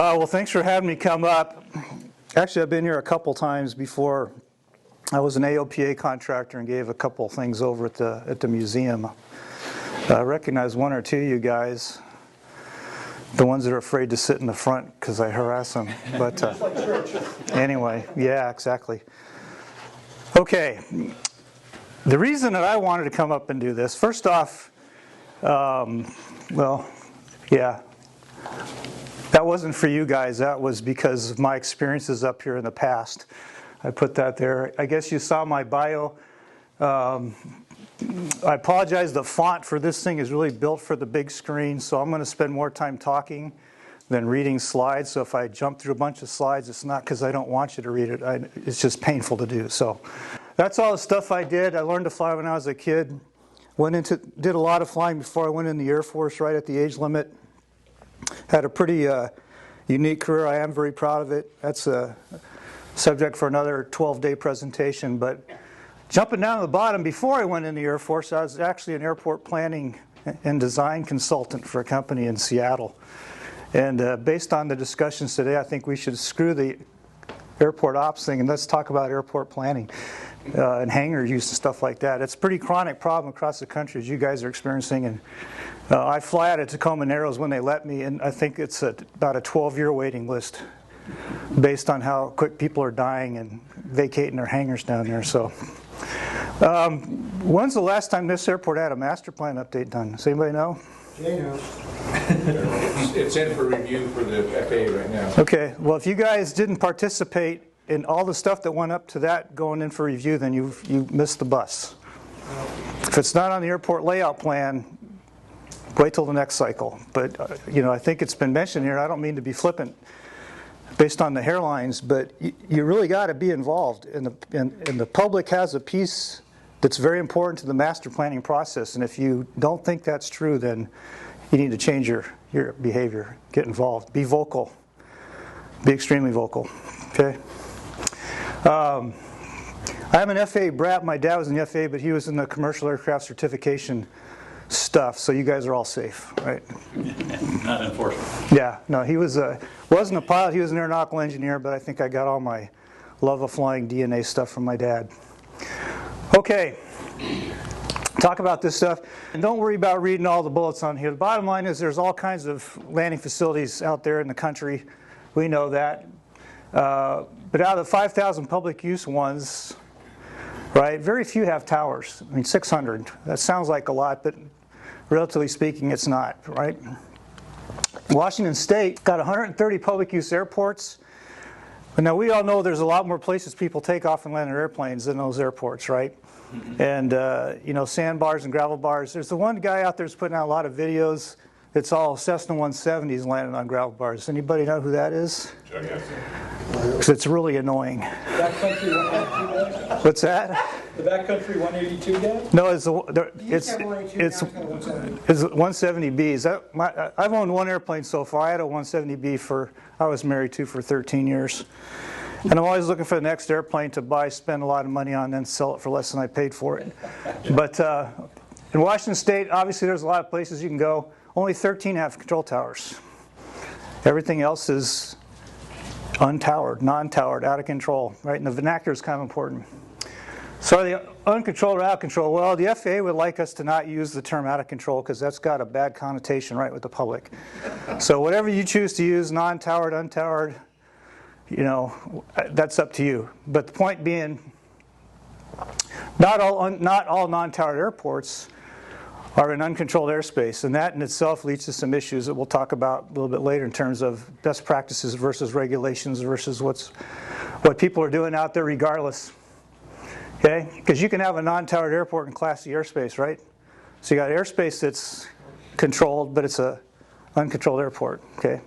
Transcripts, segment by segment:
Well, thanks for having me come up. Actually, I've been here a couple times before. I was an AOPA contractor and gave a couple things over at the museum. I recognize one or two of you guys, the ones that are afraid to sit in the front because I harass them. But anyway, yeah, exactly. Okay, the reason that I wanted to come up and do this, first off, well, yeah, that wasn't for you guys. That was because of my experiences up here in the past. I put that there. I guess you saw my bio. I apologize, the font for this thing is really built for the big screen, so I'm going to spend more time talking than reading slides. So if I jump through a bunch of slides, it's not because I don't want you to read it. It's just painful to do. So that's all the stuff I did. I learned to fly when I was a kid. Did a lot of flying before I went in the Air Force right at the age limit. Had a pretty unique career. I am very proud of it. That's a subject for another 12-day presentation. But jumping down to the bottom, before I went in the Air Force, I was actually an airport planning and design consultant for a company in Seattle. And based on the discussions today, I think we should screw the airport ops thing and let's talk about airport planning and hangar use and stuff like that. It's a pretty chronic problem across the country, as you guys are experiencing. And I fly out of Tacoma Narrows when they let me, and I think it's about a 12-year waiting list based on how quick people are dying and vacating their hangars down there. So, when's the last time this airport had a master plan update done? Does anybody know? Jay knows. It's in for review for the FAA right now. Okay, well, if you guys didn't participate in all the stuff that went up to that going in for review, then you missed the bus. If it's not on the airport layout plan, wait till the next cycle. But I think it's been mentioned here. I don't mean to be flippant based on the hairlines, but you really got to be involved. And the public has a piece that's very important to the master planning process. And if you don't think that's true, then you need to change your behavior. Get involved. Be vocal. Be extremely vocal. Okay. I'm an FAA brat. My dad was in the FAA, but he was in the commercial aircraft certification stuff, so you guys are all safe, right? Not enforcement. Yeah, no, he wasn't a pilot, he was an aeronautical engineer, but I think I got all my love of flying DNA stuff from my dad. Okay, talk about this stuff. And don't worry about reading all the bullets on here. The bottom line is there's all kinds of landing facilities out there in the country. We know that. But out of the 5,000 public use ones, right, very few have towers. I mean, 600. That sounds like a lot, but relatively speaking, it's not, right? Washington State got 130 public use airports. But now we all know there's a lot more places people take off and land their airplanes than those airports, right? And, sandbars and gravel bars. There's the one guy out there who's putting out a lot of videos. It's all Cessna 170s landing on gravel bars. Anybody know who that is? Because it's really annoying. Backcountry 182 What's that? The Backcountry 182 guy? No, it's 170Bs. I've owned one airplane so far. I had a 170B I was married to for 13 years. And I'm always looking for the next airplane to buy, spend a lot of money on, and then sell it for less than I paid for it. But in Washington State, obviously there's a lot of places you can go. Only 13 have control towers. Everything else is untowered, non-towered, out of control, right? And the vernacular is kind of important. So are they uncontrolled or out of control? Well, the FAA would like us to not use the term out of control because that's got a bad connotation, right, with the public. So whatever you choose to use, non-towered, untowered, that's up to you. But the point being, not all non-towered airports are in uncontrolled airspace, and that in itself leads to some issues that we'll talk about a little bit later in terms of best practices versus regulations versus what people are doing out there regardless. Okay, because you can have a non-towered airport in Class C airspace, right? So you got airspace that's controlled, but it's a uncontrolled airport. Okay,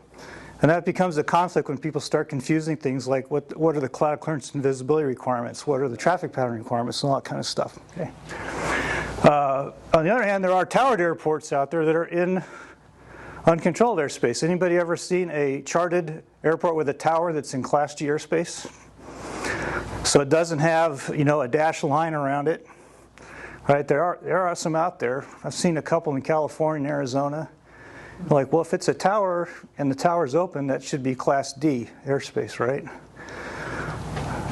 and that becomes a conflict when people start confusing things like what are the cloud clearance and visibility requirements, what are the traffic pattern requirements, and all that kind of stuff. Okay. On the other hand, there are towered airports out there that are in uncontrolled airspace. Anybody ever seen a charted airport with a tower that's in Class G airspace? So it doesn't have, a dashed line around it. Right? There are some out there. I've seen a couple in California and Arizona. Like, well, if it's a tower and the tower's open, that should be Class D airspace, right?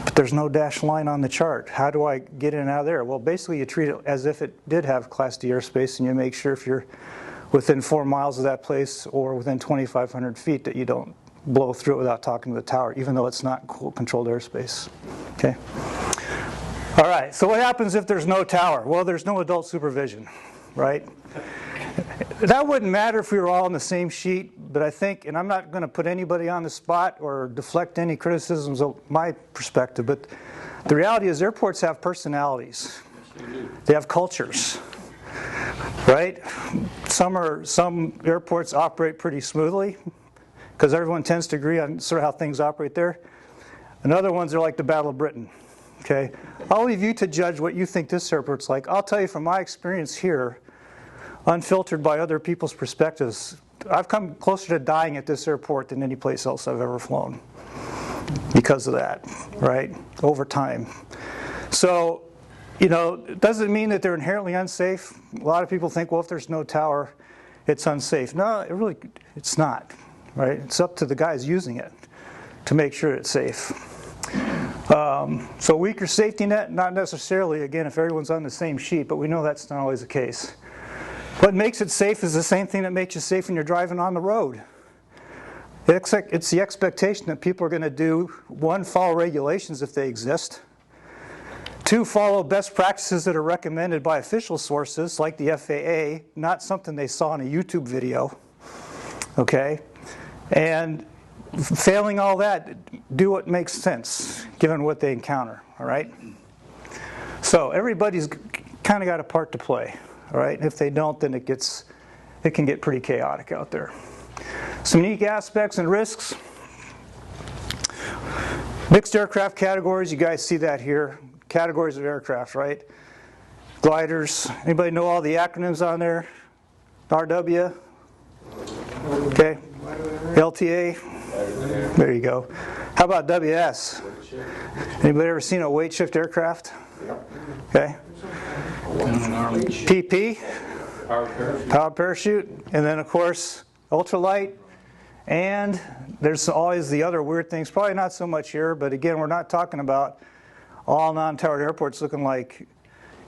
But there's no dashed line on the chart. How do I get in and out of there? Well, basically you treat it as if it did have Class D airspace, and you make sure if you're within 4 miles of that place or within 2,500 feet that you don't blow through it without talking to the tower, even though it's not controlled airspace. Okay. All right, so what happens if there's no tower? Well, there's no adult supervision, right? That wouldn't matter if we were all on the same sheet, but I think, and I'm not going to put anybody on the spot or deflect any criticisms of my perspective, but the reality is airports have personalities. They have cultures, right? Some airports operate pretty smoothly because everyone tends to agree on sort of how things operate there. And other ones are like the Battle of Britain. Okay, I'll leave you to judge what you think this airport's like. I'll tell you from my experience here, unfiltered by other people's perspectives, I've come closer to dying at this airport than any place else I've ever flown because of that, right, over time. So, you know, it doesn't mean that they're inherently unsafe. A lot of people think, well, if there's no tower, it's unsafe. No, it's not, right? It's up to the guys using it to make sure it's safe. So weaker safety net, not necessarily, again, if everyone's on the same sheet, but we know that's not always the case. What makes it safe is the same thing that makes you safe when you're driving on the road. It's the expectation that people are going to do, 1, follow regulations if they exist. 2, follow best practices that are recommended by official sources like the FAA, not something they saw in a YouTube video. Okay? And failing all that, do what makes sense given what they encounter, all right? So everybody's kind of got a part to play, all right? If they don't, then it can get pretty chaotic out there. Some unique aspects and risks. Mixed aircraft categories, you guys see that here. Categories of aircraft, right? Gliders, anybody know all the acronyms on there? RW, okay, LTA, there you go. How about WS? Anybody ever seen a weight shift aircraft? Okay. PP, power parachute, and then of course ultralight, and there's always the other weird things, probably not so much here, but again, we're not talking about all non-towered airports looking like,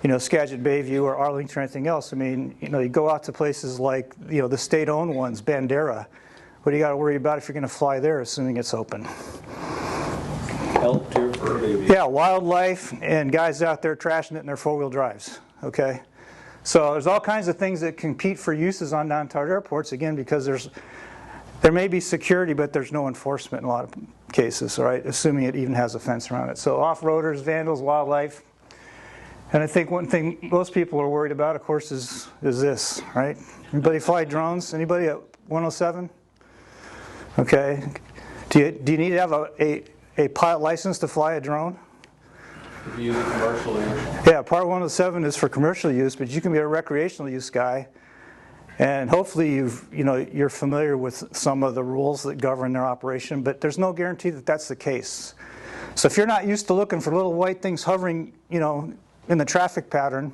you know, Skagit Bayview or Arlington or anything else. I mean, you know, you go out to places like, you know, the state-owned ones, Bandera. What do you got to worry about if you're going to fly there, assuming it's open? Health tier for baby. Yeah, wildlife and guys out there trashing it in their four-wheel drives. Okay, so there's all kinds of things that compete for uses on non-towered airports. Again, because there may be security, but there's no enforcement in a lot of cases. All right, assuming it even has a fence around it. So off-roaders, vandals, wildlife. And I think one thing most people are worried about, of course, is this, right? Anybody fly drones? Anybody at 107? Okay. Do you need to have a pilot license to fly a drone? If you use it commercially. Yeah, Part 107 is for commercial use, but you can be a recreational use guy. And hopefully you're familiar with some of the rules that govern their operation, but there's no guarantee that that's the case. So if you're not used to looking for little white things hovering, you know, in the traffic pattern,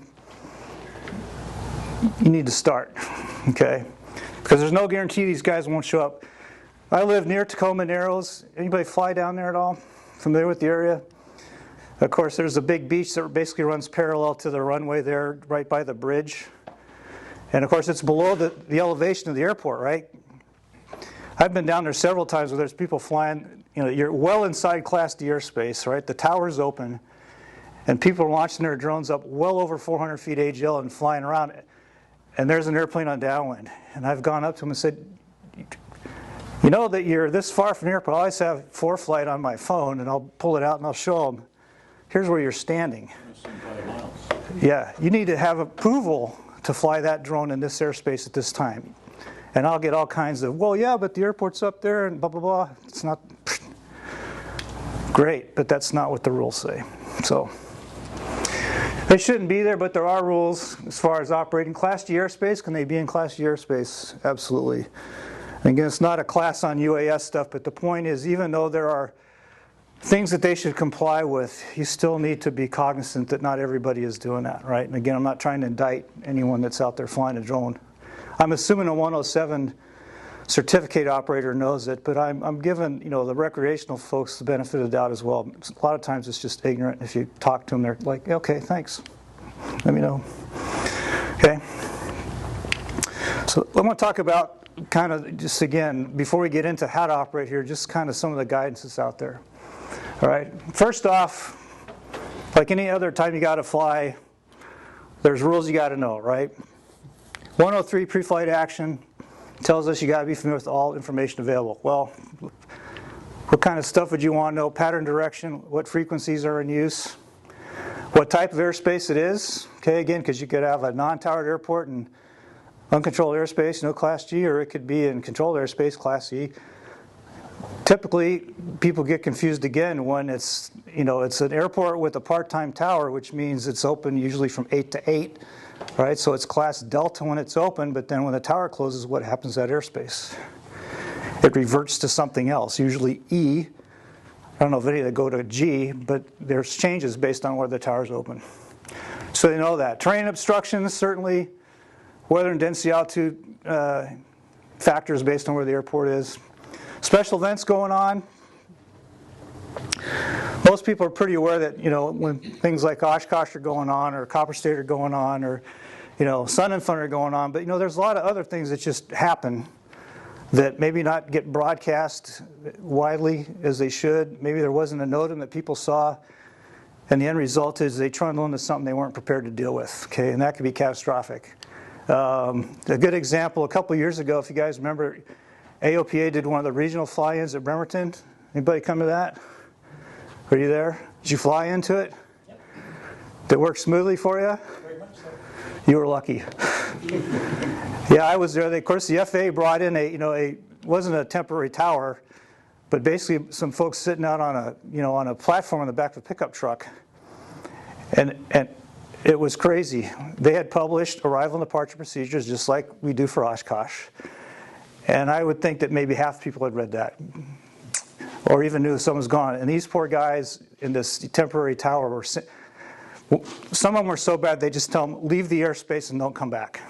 you need to start, okay? Because there's no guarantee these guys won't show up. I live near Tacoma Narrows. Anybody fly down there at all? Familiar with the area? Of course, there's a big beach that basically runs parallel to the runway there, right by the bridge. And of course, it's below the elevation of the airport, right? I've been down there several times where there's people flying, you know, you're well inside Class D airspace, right? The tower's open. And people are launching their drones up well over 400 feet AGL and flying around. And there's an airplane on downwind. And I've gone up to them and said, you know that you're this far from the airport. I always have ForeFlight on my phone, and I'll pull it out and I'll show them, here's where you're standing. Yeah, you need to have approval to fly that drone in this airspace at this time. And I'll get all kinds of, well, yeah, but the airport's up there and blah, blah, blah. It's not great, but that's not what the rules say. So they shouldn't be there, but there are rules as far as operating Class G airspace. Can they be in Class G airspace? Absolutely. And again, it's not a class on UAS stuff, but the point is, even though there are things that they should comply with, you still need to be cognizant that not everybody is doing that, right? And again, I'm not trying to indict anyone that's out there flying a drone. I'm assuming a 107 certificate operator knows it, but I'm giving the recreational folks the benefit of the doubt as well. A lot of times it's just ignorant. If you talk to them, they're like, okay, thanks. Let me know. Okay. So I want to talk about kind of just again, before we get into how to operate here, just kind of some of the guidance that's out there. All right. First off, like any other time you got to fly, there's rules you got to know, right? 103 pre-flight action tells us you got to be familiar with all information available. Well, what kind of stuff would you want to know? Pattern direction, what frequencies are in use, what type of airspace it is. Okay, again, because you could have a non-towered airport and uncontrolled airspace, Class G, or it could be in controlled airspace, Class E. Typically, people get confused again when it's an airport with a part-time tower, which means it's open usually from 8 to 8. Right, so it's Class Delta when it's open, but then when the tower closes, what happens to that airspace? It reverts to something else, usually E. I don't know of any that go to G, but there's changes based on where the tower's open. So they know that. Terrain obstructions, certainly. Weather and density altitude factors based on where the airport is. Special events going on. Most people are pretty aware that, when things like Oshkosh are going on, or Copper State are going on, or, Sun and Thunder are going on, but, there's a lot of other things that just happen that maybe not get broadcast widely as they should. Maybe there wasn't a NOTAM that people saw, and the end result is they trundle into something they weren't prepared to deal with, okay, and that could be catastrophic. A good example, a couple years ago, if you guys remember, AOPA did one of the regional fly-ins at Bremerton. Anybody come to that? Were you there? Did you fly into it? Yep. Did it work smoothly for you? Very much so. You were lucky. Yeah, I was there. Of course, the FAA brought in it wasn't a temporary tower, but basically some folks sitting out on a platform on the back of a pickup truck, and it was crazy. They had published arrival and departure procedures just like we do for Oshkosh, and I would think that maybe half the people had read that, or even knew someone's gone. And these poor guys in this temporary tower were, some of them were so bad they just tell them, leave the airspace and don't come back,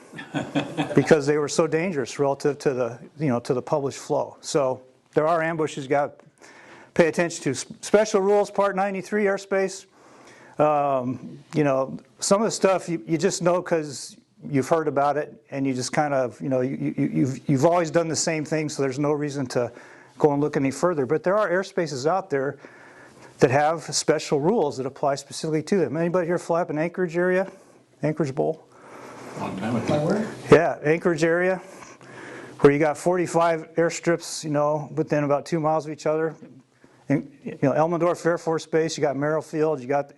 because they were so dangerous relative to the published flow. So there are ambushes you got to pay attention to. Special rules, Part 93 airspace. Some of the stuff you just know because you've heard about it, and you just kind of, you've always done the same thing, so there's no reason to go and look any further. But there are airspaces out there that have special rules that apply specifically to them. Anybody here fly up in Anchorage area? Anchorage Bowl? Long time ago. My word? Yeah, Anchorage area, where you got 45 airstrips, within about 2 miles of each other. And, Elmendorf Air Force Base, you got Merrill Field, you got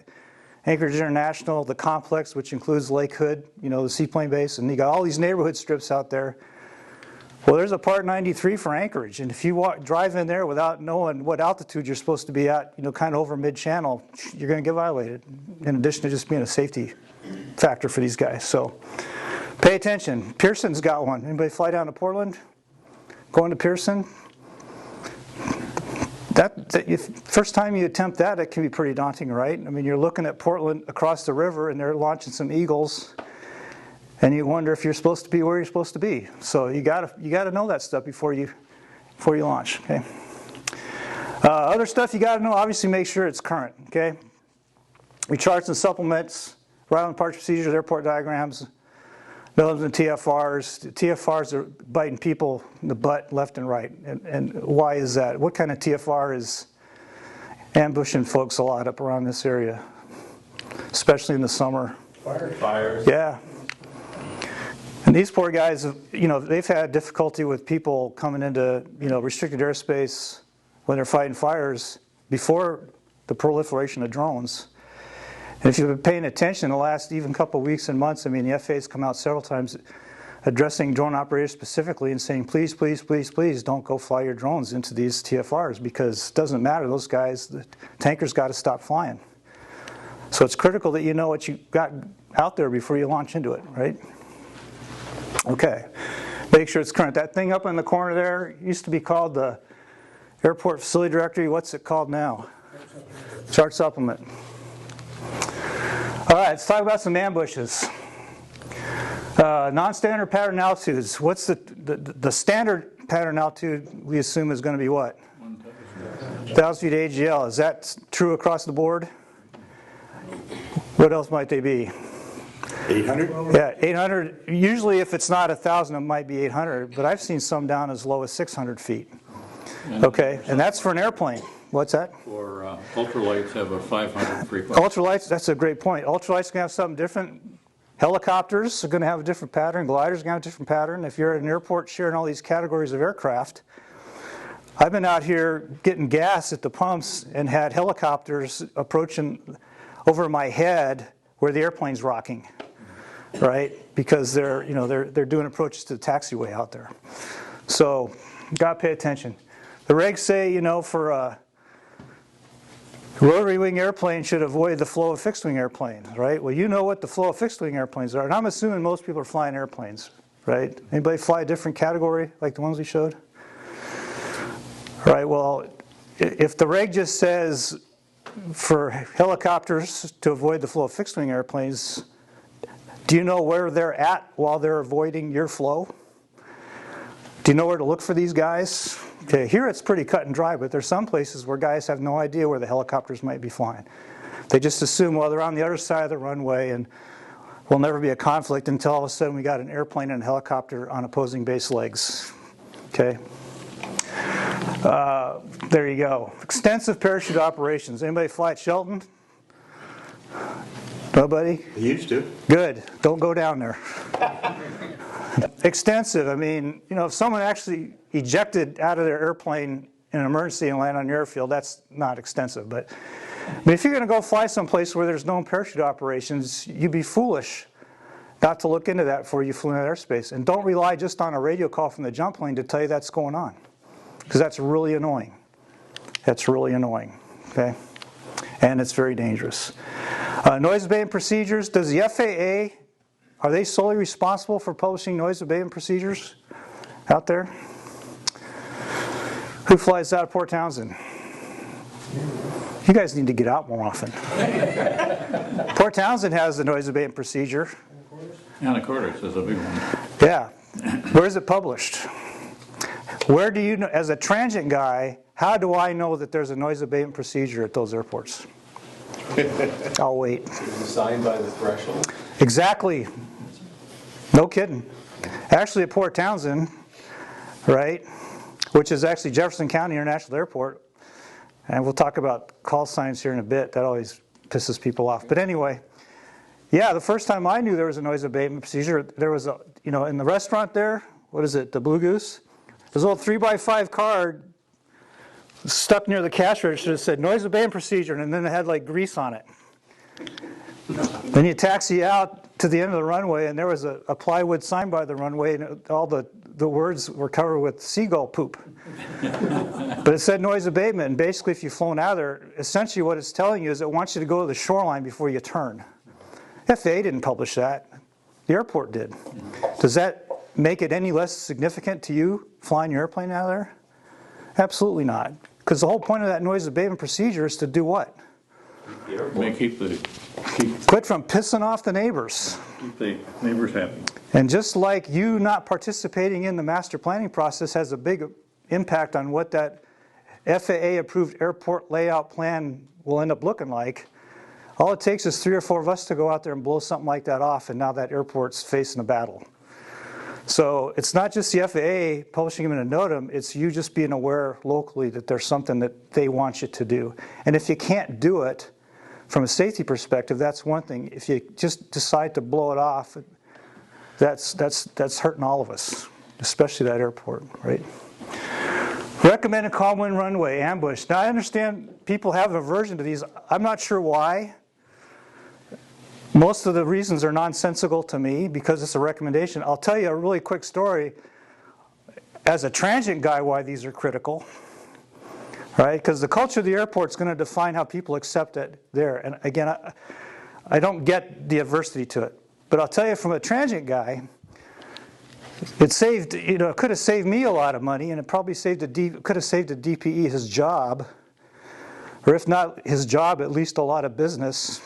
Anchorage International, the complex, which includes Lake Hood, the seaplane base, and you got all these neighborhood strips out there. Well, there's a Part 93 for Anchorage, and if you drive in there without knowing what altitude you're supposed to be at, kind of over mid-channel, you're going to get violated, in addition to just being a safety factor for these guys. So pay attention. Pearson's got one. Anybody fly down to Portland? Going to Pearson? First time you attempt that, it can be pretty daunting, right? I mean, you're looking at Portland across the river, and they're launching some Eagles, and you wonder if you're supposed to be where you're supposed to be. So you got to know that stuff before you launch. Okay. Other stuff you got to know. Obviously, make sure it's current. Okay. Recharts and supplements, arrival and departure procedures, airport diagrams, NOTAMs and TFRs. The TFRs are biting people in the butt left and right. And why is that? What kind of TFR is ambushing folks a lot up around this area, especially in the summer? Fires. Yeah. And these poor guys, they've had difficulty with people coming into, restricted airspace when they're fighting fires before the proliferation of drones. And if you've been paying attention the last even couple of weeks and months, the FAA's come out several times addressing drone operators specifically and saying, please, please, please, please don't go fly your drones into these TFRs, because it doesn't matter. Those guys, the tankers got to stop flying. So it's critical that you know what you got out there before you launch into it, right? Okay. Make sure it's current. That thing up in the corner there used to be called the Airport Facility Directory. What's it called now? Chart supplement. All right, let's talk about some ambushes. Non-standard pattern altitudes. What's the standard pattern altitude we assume is going to be what? 1,000 feet AGL. Is that true across the board? What else might they be? 800? Yeah, 800. Usually if it's not 1,000, it might be 800, but I've seen some down as low as 600 feet. Okay, and that's for an airplane. What's that? For ultralights have a 500 frequency. Ultralights, that's a great point. Ultralights are going to have something different. Helicopters are going to have a different pattern. Gliders are going to have a different pattern. If you're at an airport sharing all these categories of aircraft, I've been out here getting gas at the pumps and had helicopters approaching over my head where the airplane's rocking, right? Because they're doing approaches to the taxiway out there. So, got to pay attention. The regs say, for a rotary wing airplane should avoid the flow of fixed wing airplanes, right? Well, you know what the flow of fixed wing airplanes are, and I'm assuming most people are flying airplanes, right? Anybody fly a different category like the ones we showed? Right, well, if the reg just says for helicopters to avoid the flow of fixed wing airplanes, do you know where they're at while they're avoiding your flow? Do you know where to look for these guys? Okay, here it's pretty cut and dry, but there's some places where guys have no idea where the helicopters might be flying. They just assume, well, they're on the other side of the runway and will never be a conflict until all of a sudden we got an airplane and a helicopter on opposing base legs. Okay. There you go. Extensive parachute operations. Anybody fly at Shelton? Nobody? They used to. Good. Don't go down there. Extensive. I mean, if someone actually ejected out of their airplane in an emergency and landed on your airfield, that's not extensive. But if you're going to go fly someplace where there's no parachute operations, you'd be foolish not to look into that before you flew into airspace. And don't rely just on a radio call from the jump plane to tell you that's going on, because that's really annoying. That's really annoying, okay? And it's very dangerous. Noise abatement procedures. Does the FAA, are they solely responsible for publishing noise abatement procedures out there? Who flies out of Port Townsend? You guys need to get out more often. Port Townsend has the noise abatement procedure. Anacortes is a big one. Yeah. Where is it published? Where do you know, as a transient guy, how do I know that there's a noise abatement procedure at those airports? I'll wait. Designed by the threshold? Exactly. No kidding. Actually, at Port Townsend, right, which is actually Jefferson County International Airport, and we'll talk about call signs here in a bit. That always pisses people off. But anyway, yeah, the first time I knew there was a noise abatement procedure, there was a, in the restaurant there, what is it, the Blue Goose? There's a little 3x5 card stuck near the cash register that said noise abatement procedure, and then it had like grease on it. Then you taxi out to the end of the runway, and there was a plywood sign by the runway, and all the words were covered with seagull poop. But it said noise abatement, and basically if you've flown out of there, essentially what it's telling you is it wants you to go to the shoreline before you turn. FAA didn't publish that. The airport did. Does that make it any less significant to you flying your airplane out of there? Absolutely not. Because the whole point of that noise abatement procedure is to do what? Keep Quit from pissing off the neighbors. Keep the neighbors happy. And just like you not participating in the master planning process has a big impact on what that FAA-approved airport layout plan will end up looking like, all it takes is 3 or 4 of us to go out there and blow something like that off, and now that airport's facing a battle. So it's not just the FAA publishing them in a NOTAM, it's you just being aware locally that there's something that they want you to do. And if you can't do it from a safety perspective, that's one thing. If you just decide to blow it off, that's hurting all of us, especially that airport, right? Recommended calm wind runway, ambush. Now I understand people have an aversion to these. I'm not sure why. Most of the reasons are nonsensical to me because it's a recommendation. I'll tell you a really quick story as a transient guy why these are critical, right? Because the culture of the airport is going to define how people accept it there. And again, I don't get the adversity to it. But I'll tell you from a transient guy, it saved, it could have saved me a lot of money, and it probably could have saved a DPE his job, or if not his job, at least a lot of business.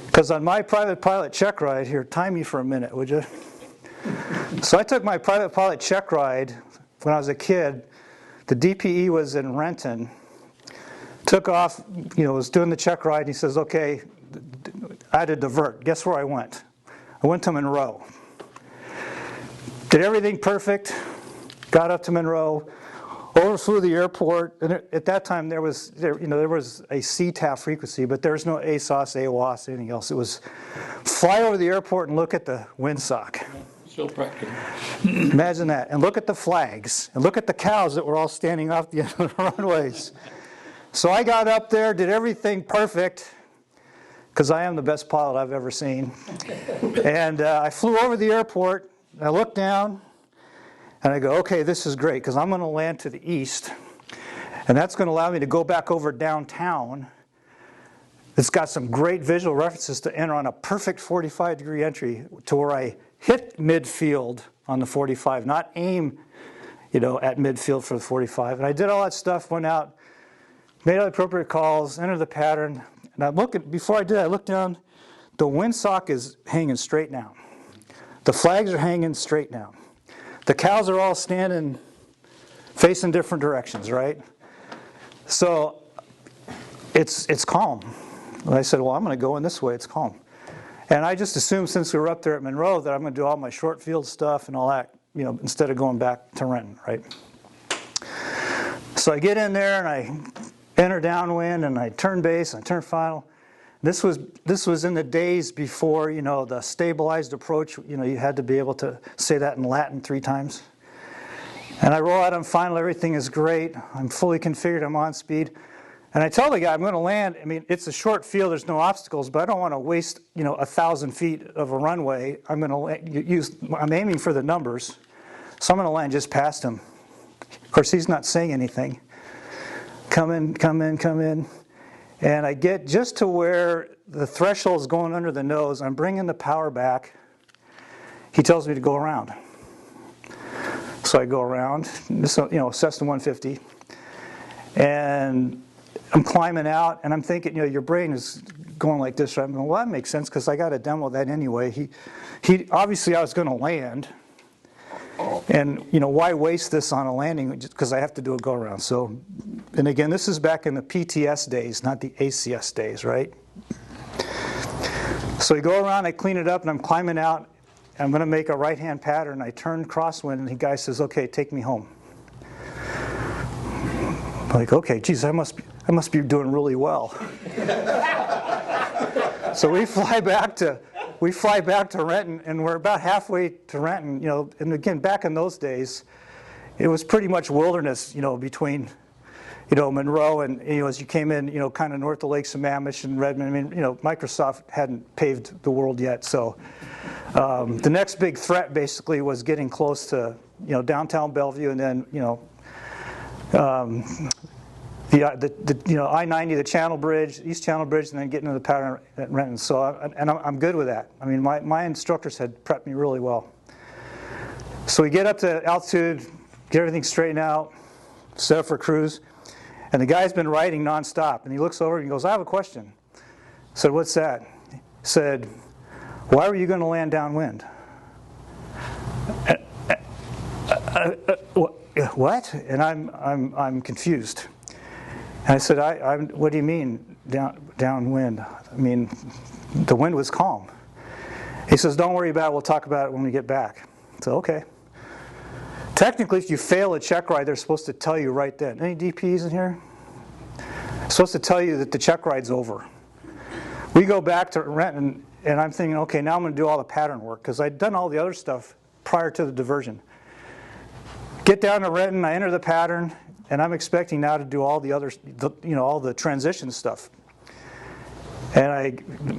Because on my private pilot check ride here, time me for a minute, would you? So I took my private pilot check ride when I was a kid, the DPE was in Renton, took off, was doing the check ride, and he says, okay, I had to divert. Guess where I went? I went to Monroe. Did everything perfect, got up to Monroe, overflew the airport, and at that time there was a CTAF frequency, but there was no ASOS, AWOS, anything else. It was fly over the airport and look at the windsock. Still practical. Imagine that. And look at the flags. And look at the cows that were all standing off the end of the runways. So I got up there, did everything perfect, because I am the best pilot I've ever seen. And I flew over the airport. I looked down, and I go, okay, this is great, because I'm going to land to the east. And that's going to allow me to go back over downtown. It's got some great visual references to enter on a perfect 45-degree entry to where I hit midfield on the 45, not aim, at midfield for the 45. And I did all that stuff, went out, made all the appropriate calls, entered the pattern. And before I did, I looked down. The windsock is hanging straight now. The flags are hanging straight now. The cows are all standing, facing different directions, right? So it's calm. And I said, well, I'm going to go in this way. It's calm. And I just assumed, since we were up there at Monroe, that I'm going to do all my short field stuff and all that, instead of going back to Renton, right? So I get in there and I enter downwind and I turn base and I turn final. This was in the days before, the stabilized approach. You had to be able to say that in Latin 3 times. And I roll out on final. Everything is great. I'm fully configured. I'm on speed. And I tell the guy, I'm going to land. I mean, it's a short field. There's no obstacles, but I don't want to waste, 1,000 feet of a runway. I'm aiming for the numbers, so I'm going to land just past him. Of course, he's not saying anything. Come in. And I get just to where the threshold is going under the nose. I'm bringing the power back. He tells me to go around. So I go around. This, Cessna 150. And I'm climbing out, and I'm thinking, your brain is going like this, right? I'm going, well, that makes sense, because I got to demo that anyway. He obviously, I was going to land. And, why waste this on a landing? Because I have to do a go-around. So, and again, this is back in the PTS days, not the ACS days, right? So I go around, I clean it up, and I'm climbing out. I'm going to make a right-hand pattern. I turn crosswind, and the guy says, okay, take me home. I'm like, okay, geez, I must be doing really well. So we fly back to Renton, and we're about halfway to Renton. And again, back in those days, it was pretty much wilderness. Between Monroe and as you came in, kind of north of Lake Sammamish and Redmond. I mean, Microsoft hadn't paved the world yet, so the next big threat basically was getting close to downtown Bellevue, and then the I-90, the Channel Bridge, East Channel Bridge, and then getting into the pattern at Renton. So, I'm good with that. I mean, my instructors had prepped me really well. So we get up to altitude, get everything straightened out, set up for cruise, and the guy's been writing nonstop. And he looks over and he goes, "I have a question." I said, "What's that?" He said, "Why were you going to land downwind?" What? And I'm confused. And I said, "What do you mean downwind? I mean, the wind was calm." He says, "Don't worry about it. We'll talk about it when we get back." I said, "Okay." Technically, if you fail a check ride, they're supposed to tell you right then. Any DPs in here? They're supposed to tell you that the check ride's over. We go back to Renton, and I'm thinking, okay, now I'm going to do all the pattern work, because I'd done all the other stuff prior to the diversion. Get down to Renton, I enter the pattern, and I'm expecting now to do all the other, all the transition stuff. And I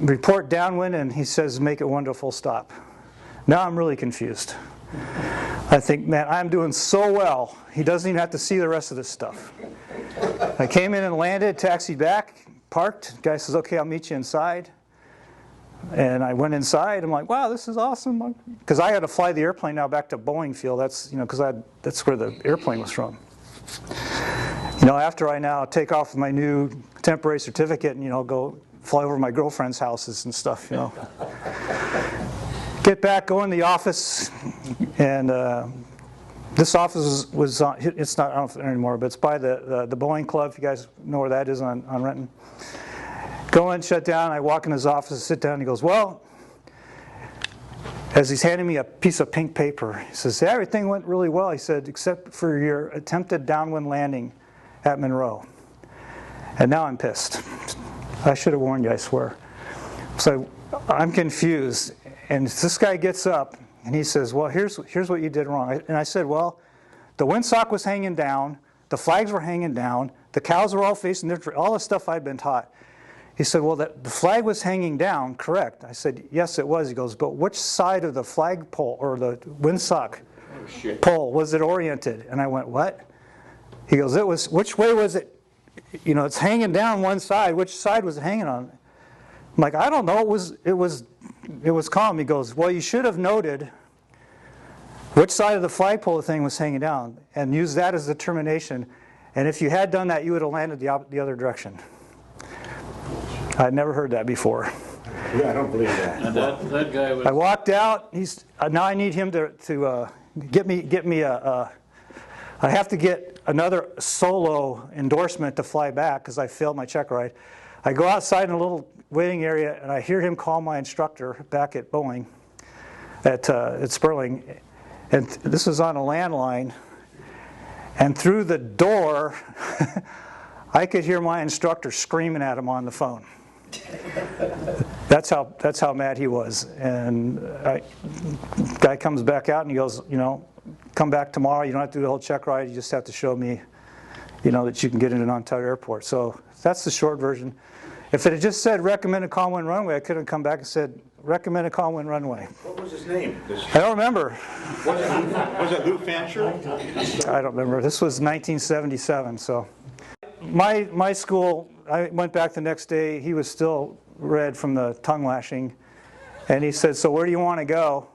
report downwind, and he says, "Make it 1 to full stop." Now I'm really confused. I think, man, I'm doing so well. He doesn't even have to see the rest of this stuff. I came in and landed, taxied back, parked. The guy says, "Okay, I'll meet you inside." And I went inside. I'm like, "Wow, this is awesome," because I had to fly the airplane now back to Boeing Field. That's because that's where the airplane was from. After I now take off with my new temporary certificate and go fly over my girlfriend's houses and stuff. Get back, go in the office, and This office was on, it's not, I don't know if it's there anymore, but it's by the Boeing Club, if you guys know where that is on Renton. Go in, shut down, I walk in his office, sit down, he goes, well, as he's handing me a piece of pink paper, he says, yeah, everything went really well, he said, except for your attempted downwind landing at Monroe. And now I'm pissed. I should have warned you, I swear. So I'm confused, and this guy gets up, and he says, well, here's what you did wrong. And I said, well, the windsock was hanging down, the flags were hanging down, the cows were all facing their, all the stuff I'd been taught. He said, well, the flag was hanging down, correct. I said, yes, it was. He goes, but which side of the flag pole or the windsock pole was it oriented? And I went, what? He goes, it was, which way was it? You know, it's hanging down one side. Which side was it hanging on? I'm like, I don't know. It was calm. He goes, well, you should have noted which side of the flagpole thing was hanging down and used that as determination. And if you had done that, you would have landed the other direction. I'd never heard that before. Yeah, I don't believe that. And that guy was, I walked out. Now I need him to get me a. I have to get another solo endorsement to fly back because I failed my check ride. I go outside in a little waiting area and I hear him call my instructor back at Boeing at Sperling, and this is on a landline. And through the door, I could hear my instructor screaming at him on the phone. That's how mad he was. And guy comes back out and he goes, you know, come back tomorrow. You don't have to do the whole check ride. You just have to show me, you know, that you can get into an Ontario airport. So that's the short version. If it had just said recommended calm wind runway, I could have come back and said recommended calm wind runway. What was his name? I don't remember. Was it Lou Fancher? I don't remember. This was 1977. So my school, I went back the next day. He was still red from the tongue lashing. And he said, so where do you want to go?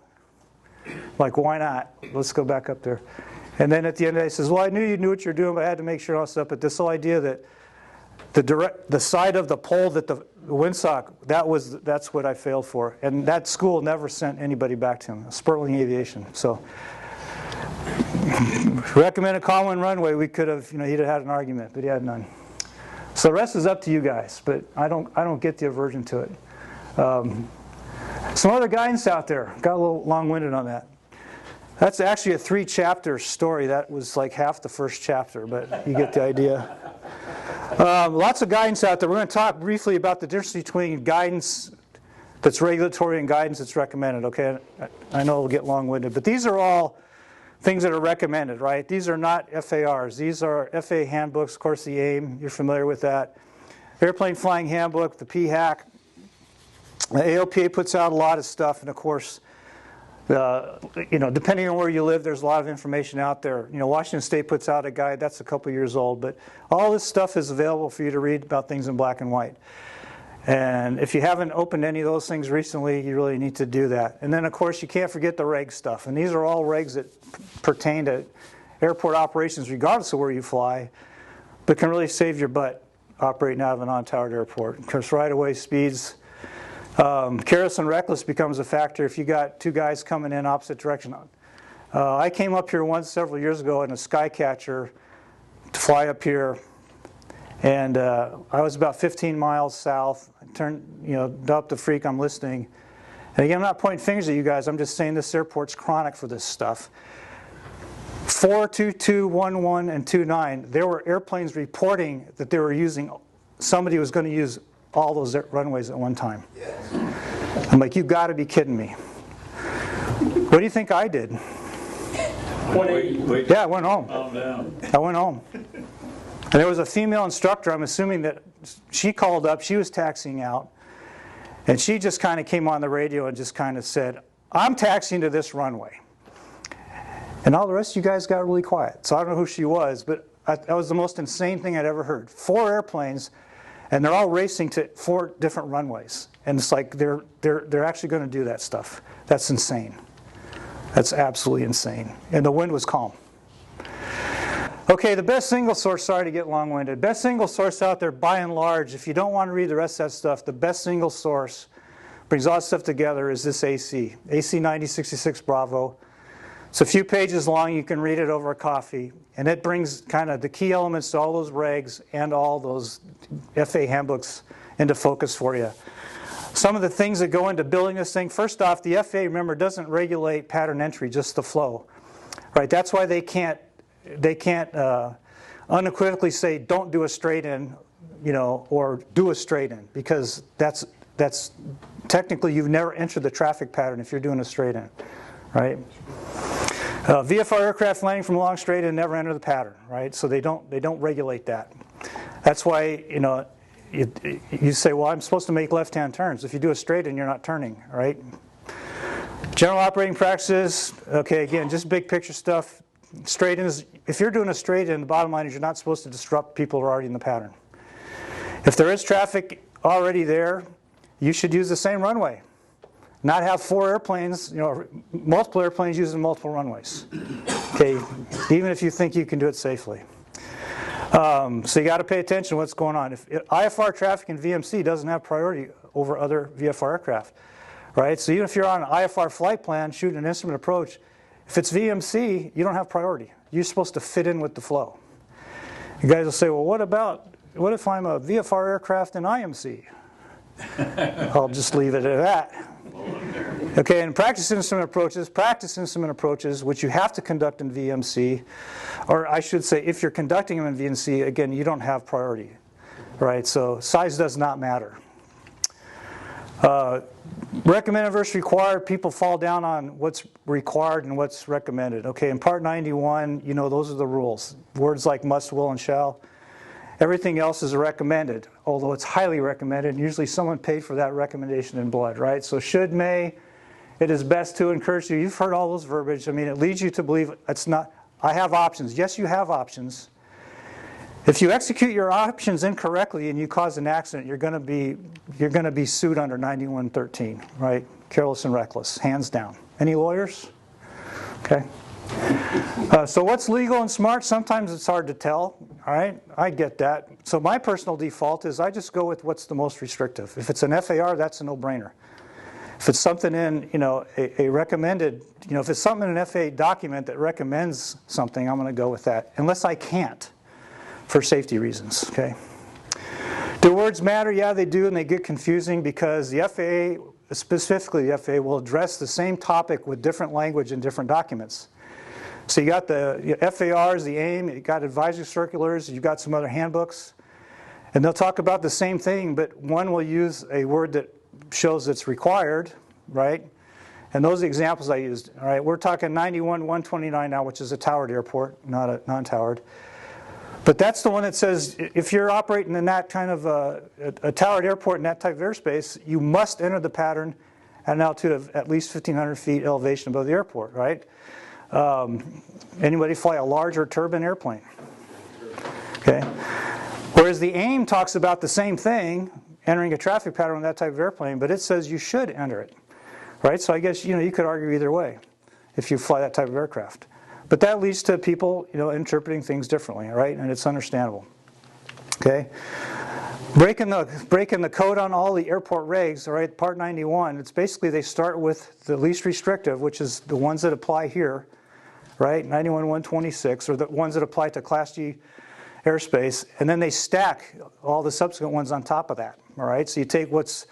Like, why not? Let's go back up there. And then at the end of the day, he says, well, I knew you knew what you're doing, but I had to make sure all stuff. But this whole idea that the side of the pole that the windsock, that's what I failed for. And that school never sent anybody back to him, Sperling Aviation. So recommended calm wind runway, we could have, you know, he'd have had an argument, but he had none. So the rest is up to you guys, but I don't get the aversion to it. Some other guidance out there. Got a little long-winded on that. That's actually a 3-chapter story. That was like half the first chapter, but you get the idea. Lots of guidance out there. We're going to talk briefly about the difference between guidance that's regulatory and guidance that's recommended. Okay, I know it'll get long-winded, but these are all things that are recommended, right? These are not FARs. These are FAA handbooks. Of course, the AIM, you're familiar with that. Airplane Flying Handbook, the PHAC. The AOPA puts out a lot of stuff, and of course, you know, depending on where you live, there's a lot of information out there. You know, Washington State puts out a guide that's a couple years old, but all this stuff is available for you to read about things in black and white. And if you haven't opened any of those things recently, you really need to do that. And then, of course, you can't forget the reg stuff. And these are all regs that pertain to airport operations, regardless of where you fly, but can really save your butt operating out of an on-towered airport. Because right-of-way speeds. Careless and reckless becomes a factor if you got two guys coming in opposite direction. I came up here once several years ago in a Skycatcher to fly up here, and I was about 15 miles south. I turned, you know, up the freak, I'm listening. And again, I'm not pointing fingers at you guys. I'm just saying this airport's chronic for this stuff. 422, 11, and 29. There were airplanes reporting that they were using. Somebody was going to use all those runways at one time. I'm like, you've got to be kidding me. What do you think I did? wait, Yeah, I went home. calm down. I went home. And there was a female instructor. I'm assuming that she called up. She was taxiing out. And she just kind of came on the radio and just kind of said, I'm taxiing to this runway. And all the rest of you guys got really quiet. So I don't know who she was, but that was the most insane thing I'd ever heard. 4 airplanes. And they're all racing to 4 different runways. And it's like they're actually going to do that stuff. That's insane. That's absolutely insane. And the wind was calm. Okay, the best single source, sorry to get long-winded. Best single source out there, by and large, if you don't want to read the rest of that stuff, the best single source brings all that stuff together is this AC 9066 Bravo. It's a few pages long. You can read it over a coffee. And it brings kind of the key elements to all those regs and all those FAA handbooks into focus for you. Some of the things that go into building this thing, first off, the FAA, remember, doesn't regulate pattern entry, just the flow. Right? That's why they can't unequivocally say don't do a straight in, or do a straight in, because that's technically you've never entered the traffic pattern if you're doing a straight in, right? VFR aircraft landing from a long straight in never enter the pattern, right? So they don't regulate that. That's why you say, well, I'm supposed to make left-hand turns. If you do a straight in, you're not turning, right? General operating practices. Okay, again, just big picture stuff. Straight in is, if you're doing a straight in, the bottom line is you're not supposed to disrupt people who are already in the pattern. If there is traffic already there, you should use the same runway. Not have 4 airplanes, multiple airplanes using multiple runways. Okay, even if you think you can do it safely. So you got to pay attention to what's going on. If IFR traffic in VMC doesn't have priority over other VFR aircraft, right? So even if you're on an IFR flight plan shooting an instrument approach, if it's VMC, you don't have priority. You're supposed to fit in with the flow. You guys will say, well, what if I'm a VFR aircraft in IMC? I'll just leave it at that. Okay, and practice instrument approaches, which you have to conduct in VMC, or I should say, if you're conducting them in VMC, again, you don't have priority, right? So size does not matter. Recommended versus required, people fall down on what's required and what's recommended. Okay, in Part 91, those are the rules. Words like must, will, and shall. Everything else is recommended, although it's highly recommended, and usually someone paid for that recommendation in blood, right? So should, may, it is best to encourage you. You've heard all those verbiage. I mean, it leads you to believe it's not, I have options. Yes, you have options. If you execute your options incorrectly and you cause an accident, you're going to be sued under 9113, right? Careless and reckless, hands down. Any lawyers? Okay. So what's legal and smart? Sometimes it's hard to tell. All right, I get that. So my personal default is I just go with what's the most restrictive. If it's an FAR, that's a no-brainer. If it's something in, a recommended, if it's something in an FAA document that recommends something, I'm going to go with that, unless I can't, for safety reasons. Okay. Do words matter? Yeah, they do, and they get confusing because the FAA, specifically the FAA, will address the same topic with different language in different documents. So you got the FARs, the AIM, you got advisory circulars, you got some other handbooks, and they'll talk about the same thing, but one will use a word that shows it's required, right? And those are the examples I used. All right, we're talking 91-129 now, which is a towered airport, not a non-towered. But that's the one that says if you're operating in that kind of a towered airport in that type of airspace, you must enter the pattern at an altitude of at least 1,500 feet elevation above the airport, right? Anybody fly a larger turbine airplane? Okay. Whereas the AIM talks about the same thing, entering a traffic pattern on that type of airplane, but it says you should enter it, right? So I guess you could argue either way if you fly that type of aircraft. But that leads to people interpreting things differently, right? And it's understandable. Okay. Breaking the code on all the airport regs, all right, Part 91, it's basically they start with the least restrictive, which is the ones that apply here, right, 91-126, or the ones that apply to Class G airspace, and then they stack all the subsequent ones on top of that, all right? So you take what's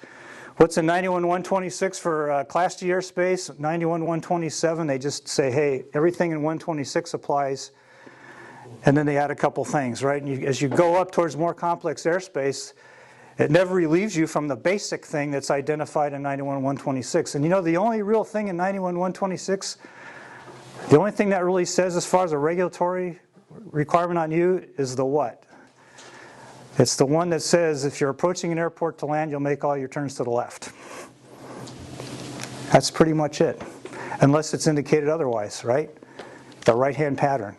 in 91-126 for Class G airspace, 91-127, they just say, hey, everything in 126 applies, and then they add a couple things, right? And as you go up towards more complex airspace, it never relieves you from the basic thing that's identified in 91-126. And the only real thing in 91-126, the only thing that really says as far as a regulatory requirement on you is the what? It's the one that says if you're approaching an airport to land, you'll make all your turns to the left. That's pretty much it, unless it's indicated otherwise, right? The right-hand pattern.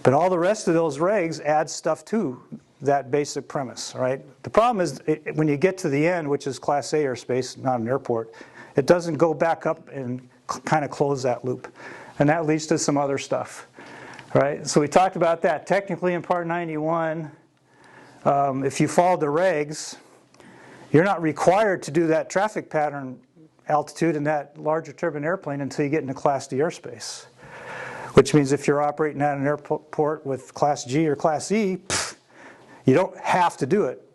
But all the rest of those regs add stuff to that basic premise, right? The problem is when you get to the end, which is Class A airspace, not an airport, it doesn't go back up and kind of close that loop. And that leads to some other stuff, right? So we talked about that. Technically in Part 91, if you follow the regs, you're not required to do that traffic pattern altitude in that larger turbine airplane until you get into Class D airspace. which means if you're operating at an airport with Class G or Class E, you don't have to do it.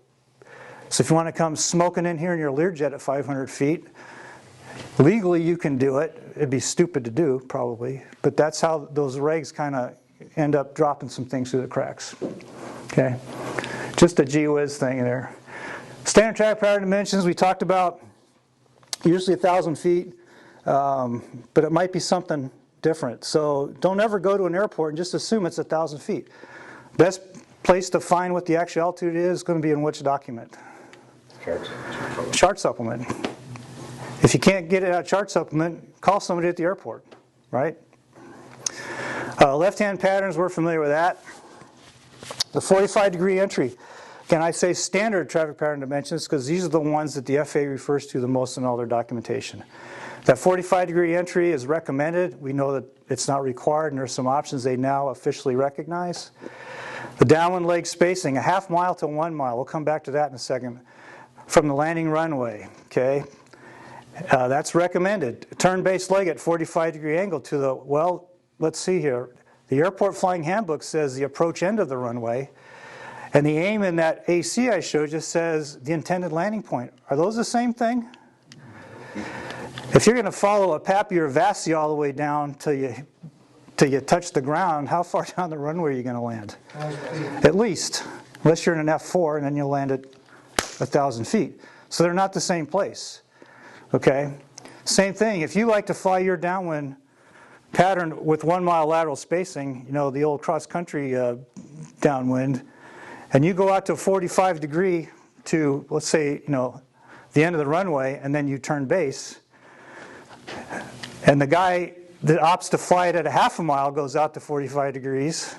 So if you want to come smoking in here in your Learjet at 500 feet, legally you can do it. It'd be stupid to do, probably, but that's how those regs kind of end up dropping some things through the cracks. Okay, just a gee whiz thing there. Standard traffic pattern dimensions we talked about, usually 1,000 feet, but it might be something different. So don't ever go to an airport and just assume it's 1,000 feet. Best place to find what the actual altitude is going to be in which document? Chart supplement. If you can't get it out of chart supplement, call somebody at the airport, right? Left-hand patterns, we're familiar with that. The 45-degree entry. Again, I say standard traffic pattern dimensions because these are the ones that the FAA refers to the most in all their documentation. That 45-degree entry is recommended. We know that it's not required, and there's some options they now officially recognize. The downwind leg spacing, a half mile to 1 mile. We'll come back to that in a second. From the landing runway, okay? That's recommended. Turn-based leg at 45-degree angle to the, well, let's see here. The airport flying handbook says the approach end of the runway, and the aim in that AC I showed you says the intended landing point. Are those the same thing? If you're going to follow a Pappy or Vassie all the way down till you touch the ground, how far down the runway are you going to land? At least, unless you're in an F4 and then you'll land at 1,000 feet. So they're not the same place. Okay? Same thing, if you like to fly your downwind pattern with 1 mile lateral spacing, you know, the old cross-country downwind, and you go out to a 45 degree to, let's say, you know, the end of the runway, and then you turn base, and the guy that opts to fly it at a half a mile goes out to 45 degrees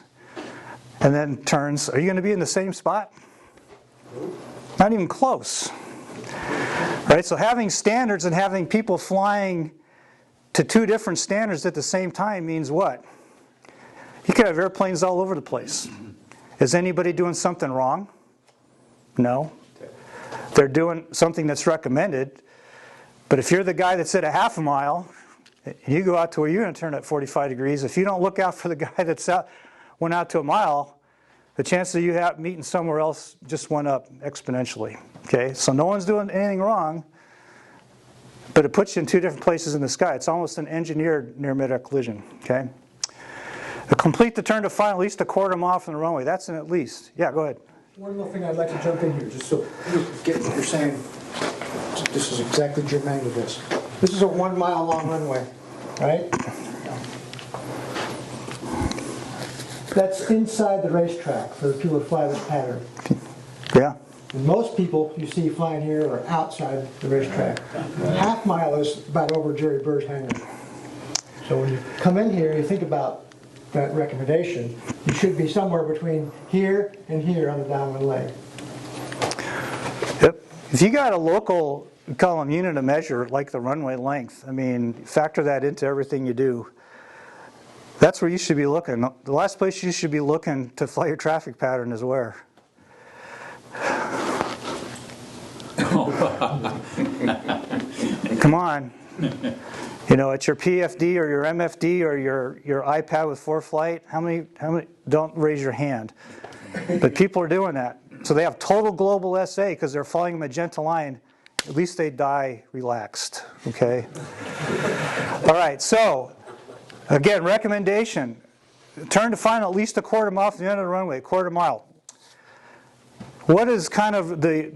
and then turns, are you going to be in the same spot? Not even close. Right? So having standards and having people flying to two different standards at the same time means what? You could have airplanes all over the place. Is anybody doing something wrong? No. They're doing something that's recommended. But if you're the guy that's at a half a mile, you go out to where you're going to turn at 45 degrees. If you don't look out for the guy that's went out to a mile, the chance of you meeting somewhere else just went up exponentially. Okay, so no one's doing anything wrong, but it puts you in two different places in the sky. It's almost an engineered near-mid-air collision. Okay, complete the turn to final at least a quarter mile from the runway. That's an at least. Yeah, go ahead. One little thing I'd like to jump in here, just so you get what you're saying. This is exactly germane to this. This is a 1 mile long runway, right? That's inside the racetrack for the people who fly this pattern. Yeah. And most people you see flying here are outside the racetrack. Half mile is about over Jerry Burr's hangar. So when you come in here, you think about that recommendation. You should be somewhere between here and here on the downwind leg. Yep. If you got a local, we call them unit of measure, like the runway length, I mean, factor that into everything you do. That's where you should be looking. The last place you should be looking to fly your traffic pattern is where? Come on. You know, it's your PFD or your MFD or your iPad with ForeFlight. How many, don't raise your hand. But people are doing that. So they have total global SA because they're flying a magenta line. At least they die relaxed, okay? All right, so, again, recommendation. Turn to final at least a quarter mile from the end of the runway, quarter mile. What is kind of the,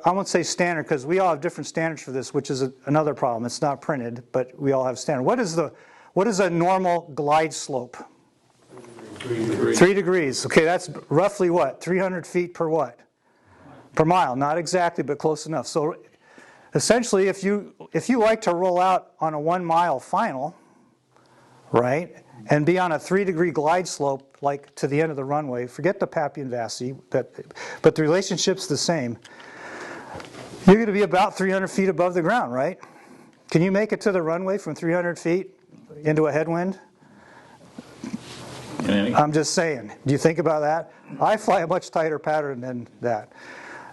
I won't say standard because we all have different standards for this, which is another problem. It's not printed, but we all have standard. What is a normal glide slope? 3 degrees. 3 degrees. Okay, that's roughly what? 300 feet per what? Per mile. Not exactly, but close enough. So essentially, if you like to roll out on a 1 mile final, right, and be on a 3 degree glide slope like to the end of the runway, forget the Pappy and Vassie, but the relationship's the same. You're going to be about 300 feet above the ground, right? Can you make it to the runway from 300 feet into a headwind? I'm just saying. Do you think about that? I fly a much tighter pattern than that.